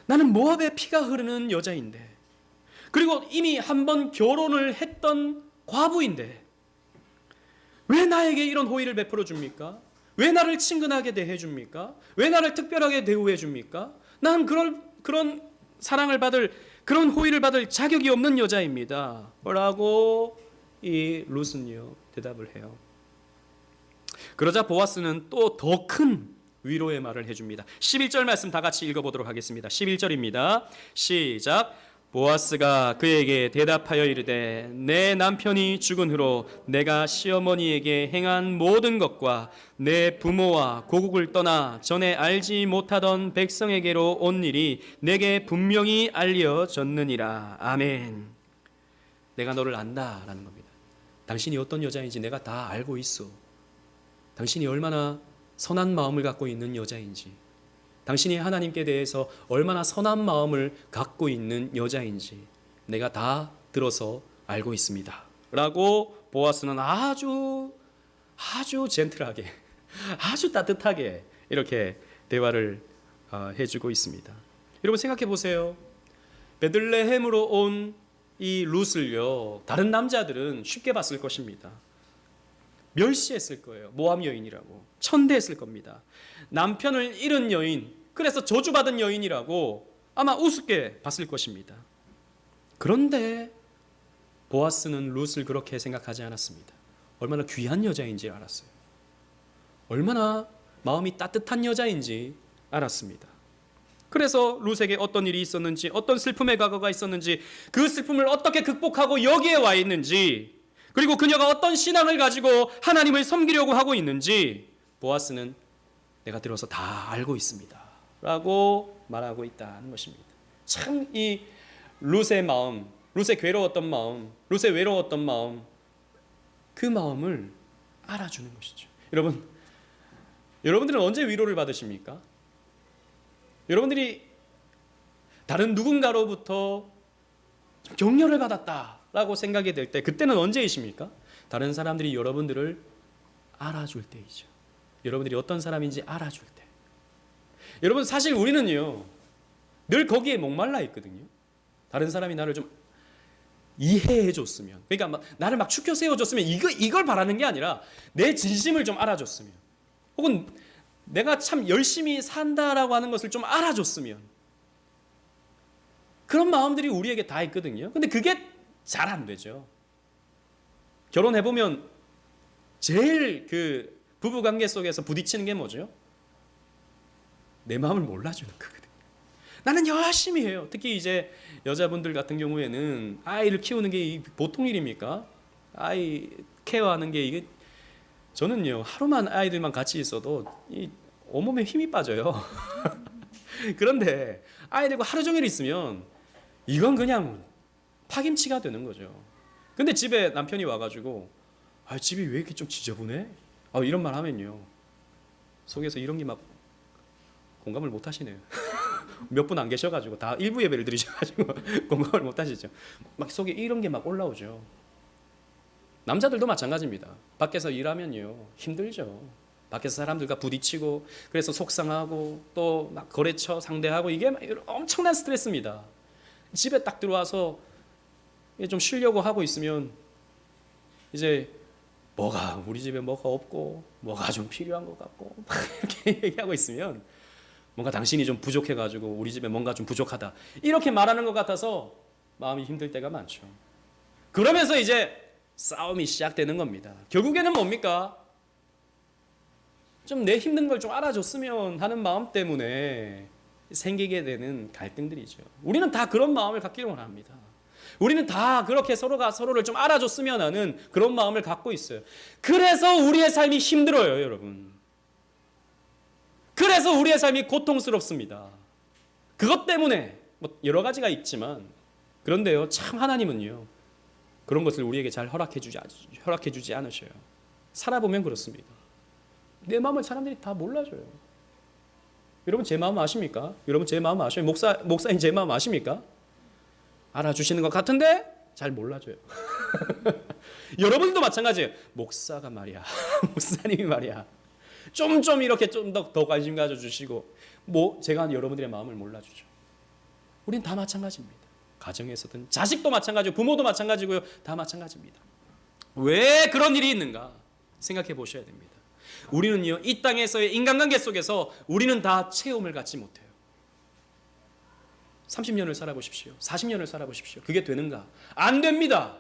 [SPEAKER 1] 나는 모압의 피가 흐르는 여자인데, 그리고 이미 한 번 결혼을 했던 과부인데 왜 나에게 이런 호의를 베풀어 줍니까? 왜 나를 친근하게 대해 줍니까? 왜 나를 특별하게 대우해 줍니까? 난 그런 사랑을 받을, 그런 호의를 받을 자격이 없는 여자입니다. 라고 이 룻은요 대답을 해요. 그러자 보아스는 또 더 큰 위로의 말을 해줍니다. 11절 말씀 다 같이 읽어보도록 하겠습니다. 11절입니다. 시작. 보아스가 그에게 대답하여 이르되 내 남편이 죽은 후로 내가 시어머니에게 행한 모든 것과 내 부모와 고국을 떠나 전에 알지 못하던 백성에게로 온 일이 내게 분명히 알려졌느니라. 아멘. 내가 너를 안다라는 겁니다. 당신이 어떤 여자인지 내가 다 알고 있어. 당신이 얼마나 선한 마음을 갖고 있는 여자인지, 당신이 하나님께 대해서 얼마나 선한 마음을 갖고 있는 여자인지 내가 다 들어서 알고 있습니다. 라고 보아스는 아주 젠틀하게, 아주 따뜻하게 이렇게 대화를 해주고 있습니다. 여러분 생각해 보세요. 베들레헴으로 온 이 룻을요 다른 남자들은 쉽게 봤을 것입니다. 멸시했을 거예요. 모압 여인이라고 천대했을 겁니다. 남편을 잃은 여인, 그래서 저주받은 여인이라고 아마 우습게 봤을 것입니다. 그런데 보아스는 룻을 그렇게 생각하지 않았습니다. 얼마나 귀한 여자인지 알았어요. 얼마나 마음이 따뜻한 여자인지 알았습니다. 그래서 룻에게 어떤 일이 있었는지, 어떤 슬픔의 과거가 있었는지, 그 슬픔을 어떻게 극복하고 여기에 와 있는지, 그리고 그녀가 어떤 신앙을 가지고 하나님을 섬기려고 하고 있는지 보아스는 내가 들어서 다 알고 있습니다 라고 말하고 있다는 것입니다. 참 이 룻의 마음, 룻의 괴로웠던 마음, 룻의 외로웠던 마음, 그 마음을 알아주는 것이죠. 여러분들은 언제 위로를 받으십니까? 여러분들이 다른 누군가로부터 격려를 받았다라고 생각이 될 때, 그때는 언제이십니까? 다른 사람들이 여러분들을 알아줄 때이죠. 여러분들이 어떤 사람인지 알아줄 때. 여러분 사실 우리는요 늘 거기에 목말라 있거든요. 다른 사람이 나를 좀 이해해 줬으면, 그러니까 나를 막 축켜 세워줬으면, 이걸 바라는 게 아니라 내 진심을 좀 알아줬으면, 혹은 내가 참 열심히 산다라고 하는 것을 좀 알아줬으면, 그런 마음들이 우리에게 다 있거든요. 근데 그게 잘 안 되죠. 결혼해보면 제일 그 부부관계 속에서 부딪히는 게 뭐죠? 내 마음을 몰라주는 거거든요. 나는 열심히 해요. 특히 이제 여자분들 같은 경우에는 아이를 키우는 게 보통 일입니까? 아이 케어하는 게 이게, 저는요 하루만 아이들만 같이 있어도 이 온몸에 힘이 빠져요. 그런데 아이들과 하루 종일 있으면 이건 그냥 파김치가 되는 거죠. 근데 집에 남편이 와가지고 집이 왜 이렇게 좀 지저분해? 이런 말 하면요 속에서 이런 게 막 공감을 못 하시네요. 몇 분 안 계셔가지고 다 일부 예배를 드리셔가지고 공감을 못 하시죠. 막 속에 이런 게 막 올라오죠. 남자들도 마찬가지입니다. 밖에서 일하면요 힘들죠. 밖에서 사람들과 부딪히고, 그래서 속상하고 또 막 거래처 상대하고, 이게 엄청난 스트레스입니다. 집에 딱 들어와서 좀 쉬려고 하고 있으면 이제 우리 집에 뭐가 없고 뭐가 좀 필요한 것 같고 막 이렇게 얘기하고 있으면 뭔가 당신이 좀 부족해가지고 우리 집에 뭔가 좀 부족하다 이렇게 말하는 것 같아서 마음이 힘들 때가 많죠. 그러면서 이제 싸움이 시작되는 겁니다. 결국에는 뭡니까? 좀 내 힘든 걸 좀 알아줬으면 하는 마음 때문에 생기게 되는 갈등들이죠. 우리는 다 그런 마음을 갖기를 원합니다. 우리는 다 그렇게 서로가 서로를 좀 알아줬으면 하는 그런 마음을 갖고 있어요. 그래서 우리의 삶이 힘들어요, 여러분. 그래서 우리의 삶이 고통스럽습니다. 그것 때문에 뭐 여러 가지가 있지만, 그런데요, 참 하나님은요, 그런 것을 우리에게 잘 허락해 주지 않으셔요. 살아보면 그렇습니다. 내 마음을 사람들이 다 몰라줘요. 여러분 제 마음 아십니까? 여러분 제 마음 아셔요? 목사님 제 마음 아십니까? 알아주시는 것 같은데 잘 몰라줘요. 여러분도 마찬가지예요. 목사가 말이야, 목사님이 말이야, 좀 이렇게 좀 더 관심 가져주시고, 뭐 제가 여러분들의 마음을 몰라주죠. 우린 다 마찬가지입니다. 가정에서든 자식도 마찬가지고 부모도 마찬가지고요. 다 마찬가지입니다. 왜 그런 일이 있는가 생각해 보셔야 됩니다. 우리는요, 이 땅에서의 인간관계 속에서 우리는 다 체험을 갖지 못해요. 30년을 살아보십시오. 40년을 살아보십시오. 그게 되는가? 안 됩니다.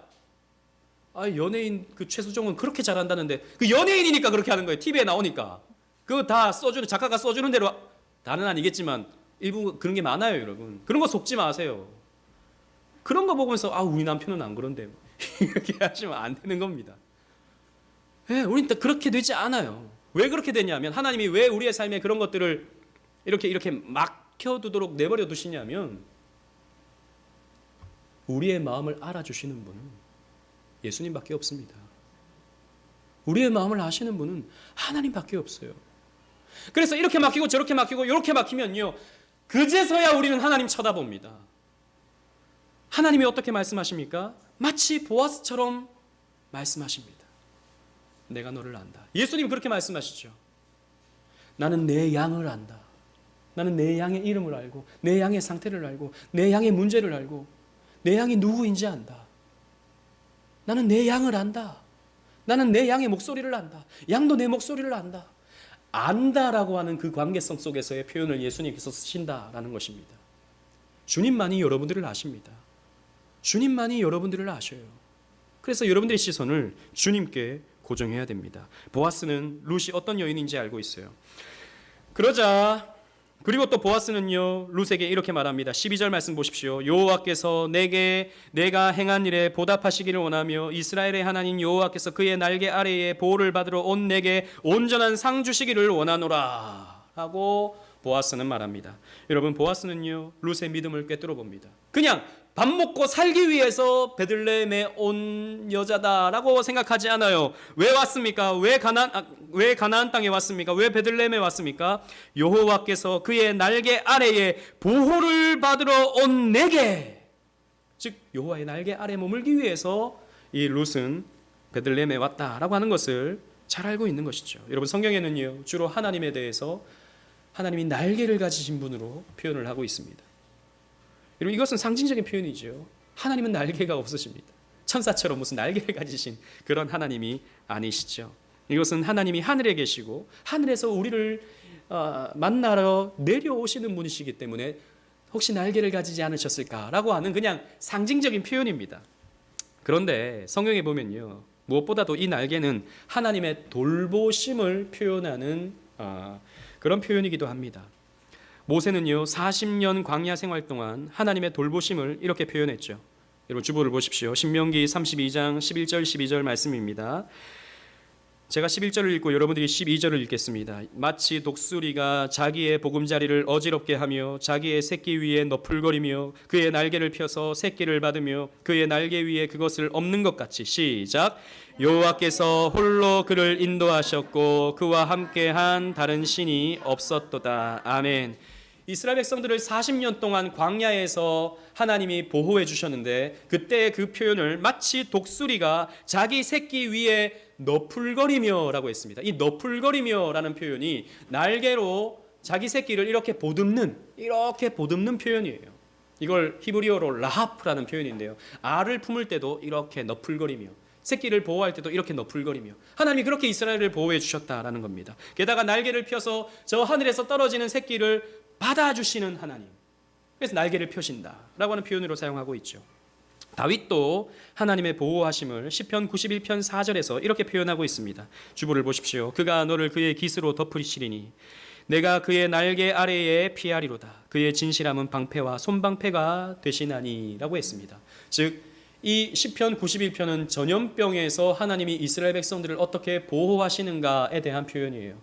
[SPEAKER 1] 연예인 그 최수종은 그렇게 잘한다는데, 그 연예인이니까 그렇게 하는 거예요. TV에 나오니까. 그거 다 써주는, 작가가 써주는 대로, 다는 아니겠지만 일부 그런 게 많아요, 여러분. 그런 거 속지 마세요. 그런 거 보면서 우리 남편은 안 그런데 이렇게 하시면 안 되는 겁니다. 네, 우리는 그렇게 되지 않아요. 왜 그렇게 되냐면, 하나님이 왜 우리의 삶에 그런 것들을 이렇게 막혀두도록 내버려 두시냐면, 우리의 마음을 알아주시는 분은 예수님밖에 없습니다. 우리의 마음을 아시는 분은 하나님밖에 없어요. 그래서 이렇게 막히고 저렇게 막히고 이렇게 막히면요, 그제서야 우리는 하나님 쳐다봅니다. 하나님이 어떻게 말씀하십니까? 마치 보아스처럼 말씀하십니다. 내가 너를 안다. 예수님 그렇게 말씀하시죠. 나는 내 양을 안다. 나는 내 양의 이름을 알고, 내 양의 상태를 알고, 내 양의 문제를 알고, 내 양이 누구인지 안다. 나는 내 양을 안다. 나는 내 양의 목소리를 안다. 양도 내 목소리를 안다. 안다라고 하는 그 관계성 속에서의 표현을 예수님께서 쓰신다라는 것입니다. 주님만이 여러분들을 아십니다. 주님만이 여러분들을 아셔요. 그래서 여러분들의 시선을 주님께 고정해야 됩니다. 보아스는 룻이 어떤 여인인지 알고 있어요. 그리고 또 보아스는요, 룻에게 이렇게 말합니다. 12절 말씀 보십시오. 여호와께서 내게 내가 행한 일에 보답하시기를 원하며 이스라엘의 하나님 여호와께서 그의 날개 아래에 보호를 받으러 온 내게 온전한 상 주시기를 원하노라 라고 보아스는 말합니다. 여러분, 보아스는요, 룻의 믿음을 꿰뚫어 봅니다. 그냥 밥 먹고 살기 위해서 베들레헴에 온 여자다라고 생각하지 않아요. 왜 왔습니까? 왜 가나안 땅에 왔습니까? 왜 베들레헴에 왔습니까? 여호와께서 그의 날개 아래에 보호를 받으러 온 내게, 즉 여호와의 날개 아래 머물기 위해서 이 룻은 베들레헴에 왔다라고 하는 것을 잘 알고 있는 것이죠. 여러분, 성경에는요, 주로 하나님에 대해서 하나님이 날개를 가지신 분으로 표현을 하고 있습니다. 여러분, 이것은 상징적인 표현이죠. 하나님은 날개가 없으십니다. 천사처럼 무슨 날개를 가지신 그런 하나님이 아니시죠. 이것은 하나님이 하늘에 계시고 하늘에서 우리를 만나러 내려오시는 분이시기 때문에 혹시 날개를 가지지 않으셨을까라고 하는 그냥 상징적인 표현입니다. 그런데 성경에 보면요, 무엇보다도 이 날개는 하나님의 돌보심을 표현하는 그런 표현이기도 합니다. 모세는요, 40년 광야 생활 동안 하나님의 돌보심을 이렇게 표현했죠. 여러분, 주보를 보십시오. 신명기 32장 11절 12절 말씀입니다. 제가 11절을 읽고 여러분들이 12절을 읽겠습니다. 마치 독수리가 자기의 보금자리를 어지럽게 하며 자기의 새끼 위에 너풀거리며 그의 날개를 펴서 새끼를 받으며 그의 날개 위에 그것을 엎는 것 같이. 시작. 여호와께서 홀로 그를 인도하셨고 그와 함께한 다른 신이 없었도다. 아멘. 이스라엘 백성들을 40년 동안 광야에서 하나님이 보호해 주셨는데, 그때 그 표현을 마치 독수리가 자기 새끼 위에 너풀거리며 라고 했습니다. 이 너풀거리며 라는 표현이 날개로 자기 새끼를 이렇게 보듬는 표현이에요. 이걸 히브리어로 라하프라는 표현인데요, 알을 품을 때도 이렇게 너풀거리며, 새끼를 보호할 때도 이렇게 너풀거리며, 하나님이 그렇게 이스라엘을 보호해 주셨다라는 겁니다. 게다가 날개를 펴서 저 하늘에서 떨어지는 새끼를 받아주시는 하나님, 그래서 날개를 펴신다라고 하는 표현으로 사용하고 있죠. 다윗도 하나님의 보호하심을 시편 91편 4절에서 이렇게 표현하고 있습니다. 주보를 보십시오. 그가 너를 그의 깃으로 덮으시리니 내가 그의 날개 아래에 피하리로다. 그의 진실함은 방패와 손방패가 되시나니 라고 했습니다. 즉 이 시편 91편은 전염병에서 하나님이 이스라엘 백성들을 어떻게 보호하시는가에 대한 표현이에요.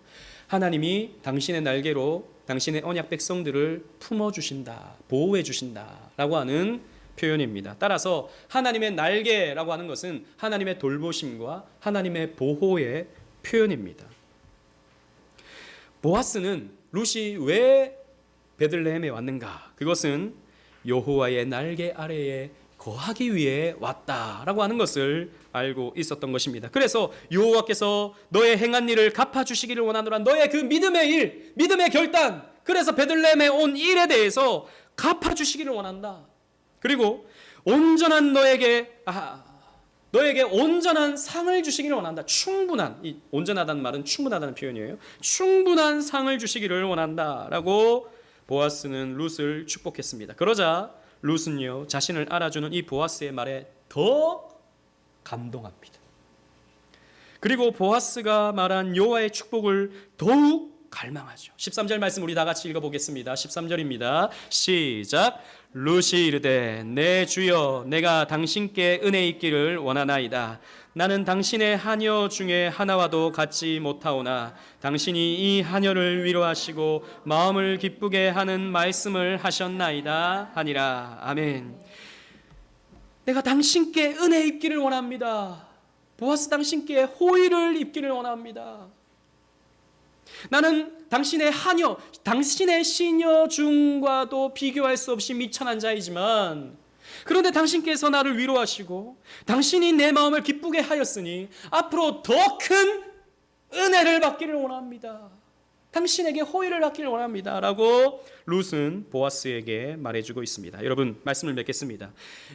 [SPEAKER 1] 하나님이 당신의 날개로 당신의 언약 백성들을 품어주신다, 보호해주신다라고 하는 표현입니다. 따라서 하나님의 날개라고 하는 것은 하나님의 돌보심과 하나님의 보호의 표현입니다. 보아스는 룻이 왜 베들레헴에 왔는가? 그것은 여호와의 날개 아래에 거하기 위해 왔다라고 하는 것을 알고 있었던 것입니다. 그래서 여호와께서 너의 행한 일을 갚아주시기를 원하노라. 너의 그 믿음의 일, 믿음의 결단, 그래서 베들레헴에 온 일에 대해서 갚아주시기를 원한다. 그리고 온전한 너에게 온전한 상을 주시기를 원한다. 충분한, 이 온전하다는 말은 충분하다는 표현이에요. 충분한 상을 주시기를 원한다라고 보아스는 룻을 축복했습니다. 그러자 룻은요, 자신을 알아주는 이 보아스의 말에 더 감동합니다. 그리고 보아스가 말한 여호와의 축복을 더욱 갈망하죠. 13절 말씀 우리 다 같이 읽어보겠습니다. 13절입니다. 시작. 룻이 이르되 내 주여 내가 당신께 은혜 있기를 원하나이다. 나는 당신의 하녀 중에 하나와도 같지 못하오나 당신이 이 하녀를 위로하시고 마음을 기쁘게 하는 말씀을 하셨나이다 하니라. 아멘. 내가 당신께 은혜 입기를 원합니다. 보아스 당신께 호의를 입기를 원합니다. 나는 당신의 하녀, 당신의 시녀 중과도 비교할 수 없이 미천한 자이지만 그런데 당신께서 나를 위로하시고 당신이 내 마음을 기쁘게 하였으니 앞으로 더 큰 은혜를 받기를 원합니다. 당신에게 호의를 받기를 원합니다 라고 룻은 보아스에게 말해주고 있습니다. 여러분, 말씀을 맺겠습니다.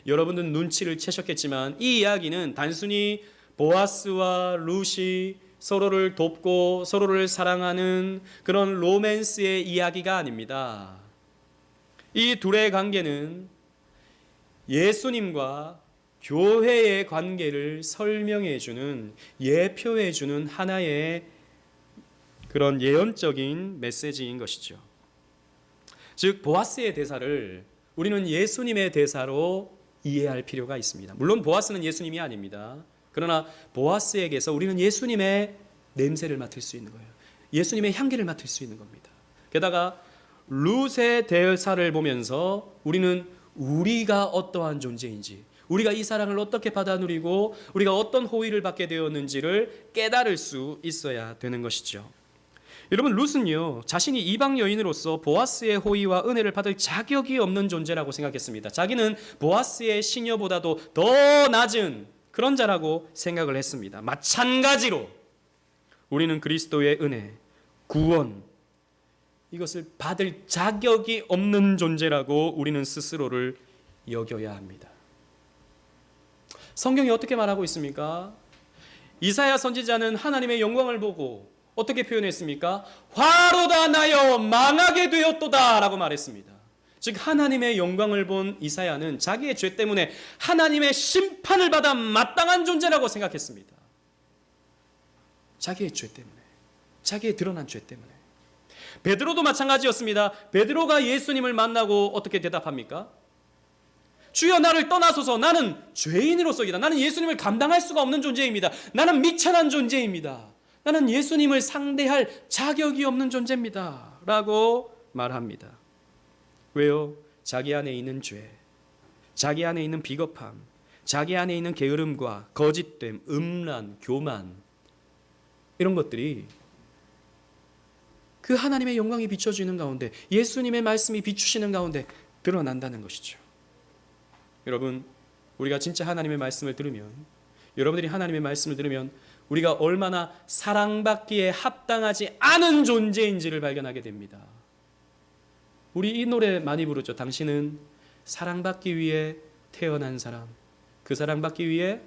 [SPEAKER 1] 여러분은 눈치를 채셨겠지만 이 이야기는 단순히 보아스와 룻이 서로를 돕고 서로를 사랑하는 그런 로맨스의 이야기가 아닙니다. 이 둘의 관계는 예수님과 교회의 관계를 설명해주는, 예표해주는 하나의 그런 예언적인 메시지인 것이죠. 즉 보아스의 대사를 우리는 예수님의 대사로 이해할 필요가 있습니다. 물론 보아스는 예수님이 아닙니다. 그러나 보아스에게서 우리는 예수님의 냄새를 맡을 수 있는 거예요. 예수님의 향기를 맡을 수 있는 겁니다. 게다가 룻의 대사를 보면서 우리는 우리가 어떠한 존재인지, 우리가 이 사랑을 어떻게 받아 누리고 우리가 어떤 호의를 받게 되었는지를 깨달을 수 있어야 되는 것이죠. 여러분, 룻은요 자신이 이방 여인으로서 보아스의 호의와 은혜를 받을 자격이 없는 존재라고 생각했습니다. 자기는 보아스의 시녀보다도 더 낮은 그런 자라고 생각을 했습니다. 마찬가지로 우리는 그리스도의 은혜, 구원, 이것을 받을 자격이 없는 존재라고 우리는 스스로를 여겨야 합니다. 성경이 어떻게 말하고 있습니까? 이사야 선지자는 하나님의 영광을 보고 어떻게 표현했습니까? 화로다 나여 망하게 되었도다 라고 말했습니다. 즉 하나님의 영광을 본 이사야는 자기의 죄 때문에 하나님의 심판을 받아 마땅한 존재라고 생각했습니다. 자기의 죄 때문에, 자기의 드러난 죄 때문에. 베드로도 마찬가지였습니다. 베드로가 예수님을 만나고 어떻게 대답합니까? 주여 나를 떠나소서, 나는 죄인으로서이다. 나는 예수님을 감당할 수가 없는 존재입니다. 나는 미천한 존재입니다. 나는 예수님을 상대할 자격이 없는 존재입니다 라고 말합니다. 왜요? 자기 안에 있는 죄, 자기 안에 있는 비겁함, 자기 안에 있는 게으름과 거짓됨, 음란, 교만, 이런 것들이 그 하나님의 영광이 비춰지는 가운데, 예수님의 말씀이 비추시는 가운데 드러난다는 것이죠. 여러분, 우리가 진짜 하나님의 말씀을 들으면, 여러분들이 하나님의 말씀을 들으면 우리가 얼마나 사랑받기에 합당하지 않은 존재인지를 발견하게 됩니다. 우리 이 노래 많이 부르죠. 당신은 사랑받기 위해 태어난 사람. 그 사랑받기 위해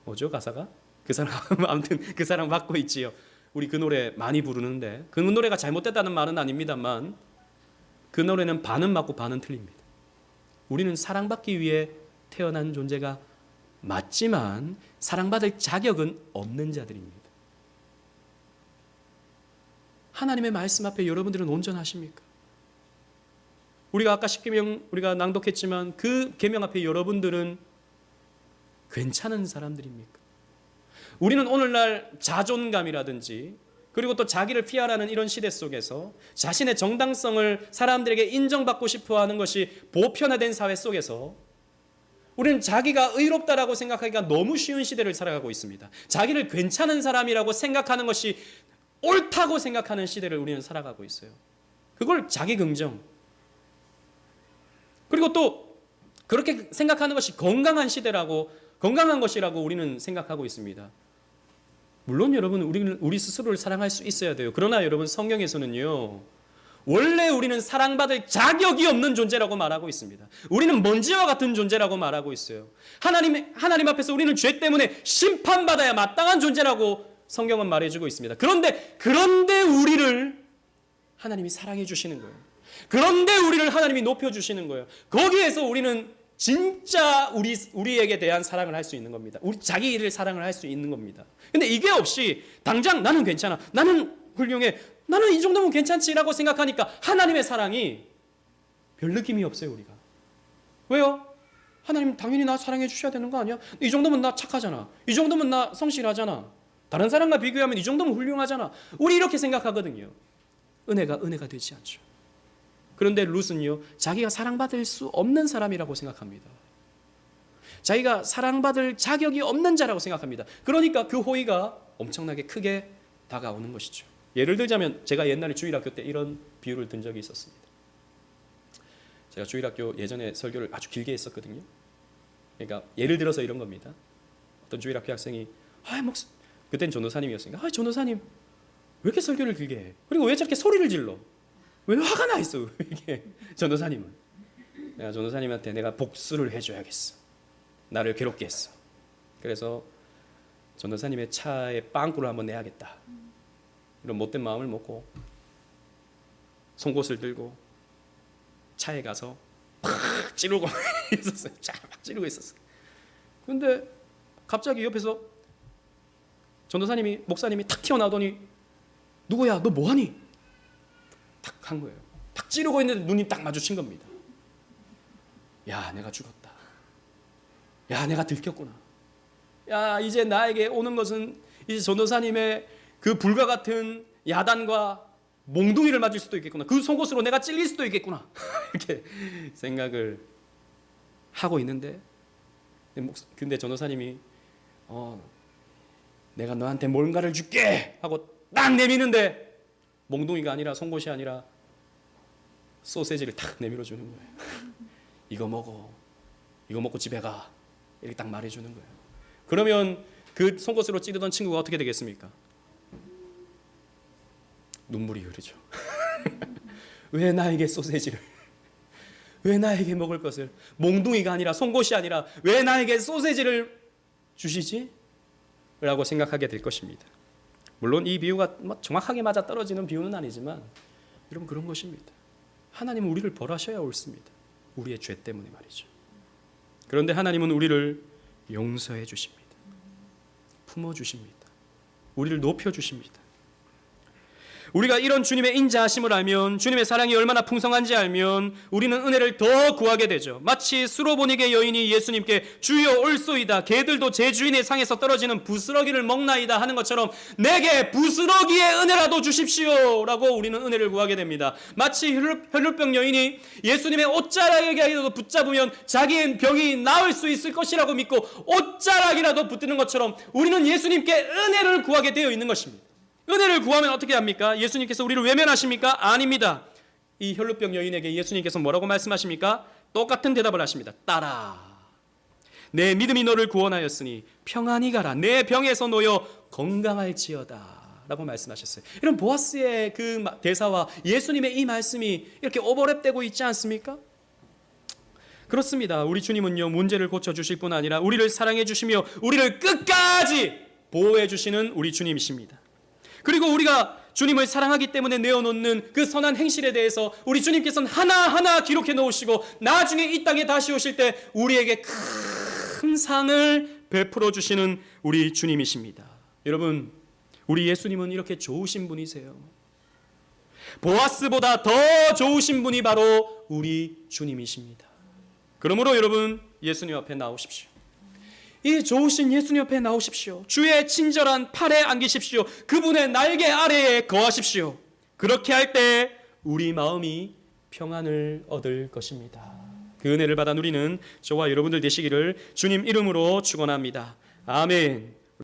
[SPEAKER 1] 뭐죠 가사가? 그 사람 아무튼 그 사랑 받고 있지요. 우리 그 노래 많이 부르는데 그 노래가 잘못됐다는 말은 아닙니다만 그 노래는 반은 맞고 반은 틀립니다. 우리는 사랑받기 위해 태어난 존재가 맞지만 사랑받을 자격은 없는 자들입니다. 하나님의 말씀 앞에 여러분들은 온전하십니까? 우리가 아까 10계명 우리가 낭독했지만 그 계명 앞에 여러분들은 괜찮은 사람들입니까? 우리는 오늘날 자존감이라든지 그리고 또 자기를 피하라는 이런 시대 속에서 자신의 정당성을 사람들에게 인정받고 싶어하는 것이 보편화된 사회 속에서 우리는 자기가 의롭다라고 생각하기가 너무 쉬운 시대를 살아가고 있습니다. 자기를 괜찮은 사람이라고 생각하는 것이 옳다고 생각하는 시대를 우리는 살아가고 있어요. 그걸 자기 긍정. 그리고 또 그렇게 생각하는 것이 건강한 것이라고 우리는 생각하고 있습니다. 물론 여러분 우리 스스로를 사랑할 수 있어야 돼요. 그러나 여러분 성경에서는요. 원래 우리는 사랑받을 자격이 없는 존재라고 말하고 있습니다. 우리는 먼지와 같은 존재라고 말하고 있어요. 하나님 앞에서 우리는 죄 때문에 심판받아야 마땅한 존재라고 성경은 말해주고 있습니다. 그런데 우리를 하나님이 사랑해 주시는 거예요. 그런데 우리를 하나님이 높여주시는 거예요. 거기에서 우리는 진짜 우리에게 대한 사랑을 할 수 있는 겁니다. 자기 일을 사랑을 할 수 있는 겁니다. 근데 이게 없이 당장 나는 괜찮아, 나는 훌륭해, 나는 이 정도면 괜찮지라고 생각하니까 하나님의 사랑이 별 느낌이 없어요. 우리가 왜요? 하나님 당연히 나 사랑해 주셔야 되는 거 아니야? 이 정도면 나 착하잖아, 이 정도면 나 성실하잖아, 다른 사람과 비교하면 이 정도면 훌륭하잖아. 우리 이렇게 생각하거든요. 은혜가 되지 않죠. 그런데 룻은요, 자기가 사랑받을 수 없는 사람이라고 생각합니다. 자기가 사랑받을 자격이 없는 자라고 생각합니다. 그러니까 그 호의가 엄청나게 크게 다가오는 것이죠. 예를 들자면 제가 옛날에 주일학교 때 이런 비유를 든 적이 있었습니다. 제가 주일학교 예전에 설교를 아주 길게 했었거든요. 그러니까 예를 들어서 이런 겁니다. 어떤 주일학교 학생이 그때는 전도사님이었으니까 전도사님 왜 이렇게 설교를 길게 해? 그리고 왜 저렇게 소리를 질러? 왜 화가 나 있어? 이게 전도사님은. 내가 전도사님한테 내가 복수를 해줘야겠어. 나를 괴롭게 했어. 그래서 전도사님의 차에 빵꾸를 한번 내야겠다. 이런 못된 마음을 먹고 송곳을 들고 차에 가서 팍 찌르고 있었어요. 막 찌르고 있었어요. 그런데 갑자기 옆에서 목사님이 탁 튀어나오더니 누구야? 너 뭐하니? 탁 한 거예요. 탁 찌르고 있는데 눈이 딱 마주친 겁니다. 야, 내가 죽었다. 야, 내가 들켰구나. 야, 이제 나에게 오는 것은 이제 전도사님의 그 불과 같은 야단과 몽둥이를 맞을 수도 있겠구나. 그 속옷으로 내가 찔릴 수도 있겠구나. 이렇게 생각을 하고 있는데, 근데 전도사님이 내가 너한테 뭔가를 줄게 하고 딱 내미는데 몽둥이가 아니라 송곳이 아니라 소세지를 탁 내밀어 주는 거예요. 이거 먹고 집에 가. 이렇게 딱 말해주는 거예요. 그러면 그 송곳으로 찌르던 친구가 어떻게 되겠습니까? 눈물이 흐르죠. 왜 나에게 소세지를, 왜 나에게 먹을 것을, 몽둥이가 아니라 송곳이 아니라 왜 나에게 소세지를 주시지? 라고 생각하게 될 것입니다. 물론 이 비유가 정확하게 맞아 떨어지는 비유는 아니지만 여러분 그런 것입니다. 하나님은 우리를 벌하셔야 옳습니다. 우리의 죄 때문에 말이죠. 그런데 하나님은 우리를 용서해 주십니다. 품어주십니다. 우리를 높여주십니다. 우리가 이런 주님의 인자하심을 알면, 주님의 사랑이 얼마나 풍성한지 알면 우리는 은혜를 더 구하게 되죠. 마치 수로보니게 여인이 예수님께 주여 올소이다, 개들도 제 주인의 상에서 떨어지는 부스러기를 먹나이다 하는 것처럼 내게 부스러기의 은혜라도 주십시오 라고 우리는 은혜를 구하게 됩니다. 마치 혈루병 여인이 예수님의 옷자락이라도 붙잡으면 자기의 병이 나을 수 있을 것이라고 믿고 옷자락이라도 붙드는 것처럼 우리는 예수님께 은혜를 구하게 되어 있는 것입니다. 은혜를 구하면 어떻게 합니까? 예수님께서 우리를 외면하십니까? 아닙니다. 이 혈루병 여인에게 예수님께서 뭐라고 말씀하십니까? 똑같은 대답을 하십니다. 따라, 내 믿음이 너를 구원하였으니 평안히 가라. 내 병에서 놓여 건강할지어다 라고 말씀하셨어요. 이런 보아스의 그 대사와 예수님의 이 말씀이 이렇게 오버랩되고 있지 않습니까? 그렇습니다. 우리 주님은요, 문제를 고쳐주실 뿐 아니라 우리를 사랑해 주시며 우리를 끝까지 보호해 주시는 우리 주님이십니다. 그리고 우리가 주님을 사랑하기 때문에 내어놓는 그 선한 행실에 대해서 우리 주님께서는 하나하나 기록해 놓으시고 나중에 이 땅에 다시 오실 때 우리에게 큰 상을 베풀어 주시는 우리 주님이십니다. 여러분, 우리 예수님은 이렇게 좋으신 분이세요. 보아스보다 더 좋으신 분이 바로 우리 주님이십니다. 그러므로 여러분, 예수님 앞에 나오십시오. 이 좋으신 예수님 앞에 나오십시오. 주의 친절한 팔에 안기십시오. 그분의 날개 아래에 거하십시오. 그렇게 할 때 우리 마음이 평안을 얻을 것입니다. 그 은혜를 받아 누리는 저와 여러분들 되시기를 주님 이름으로 축원합니다. 아멘.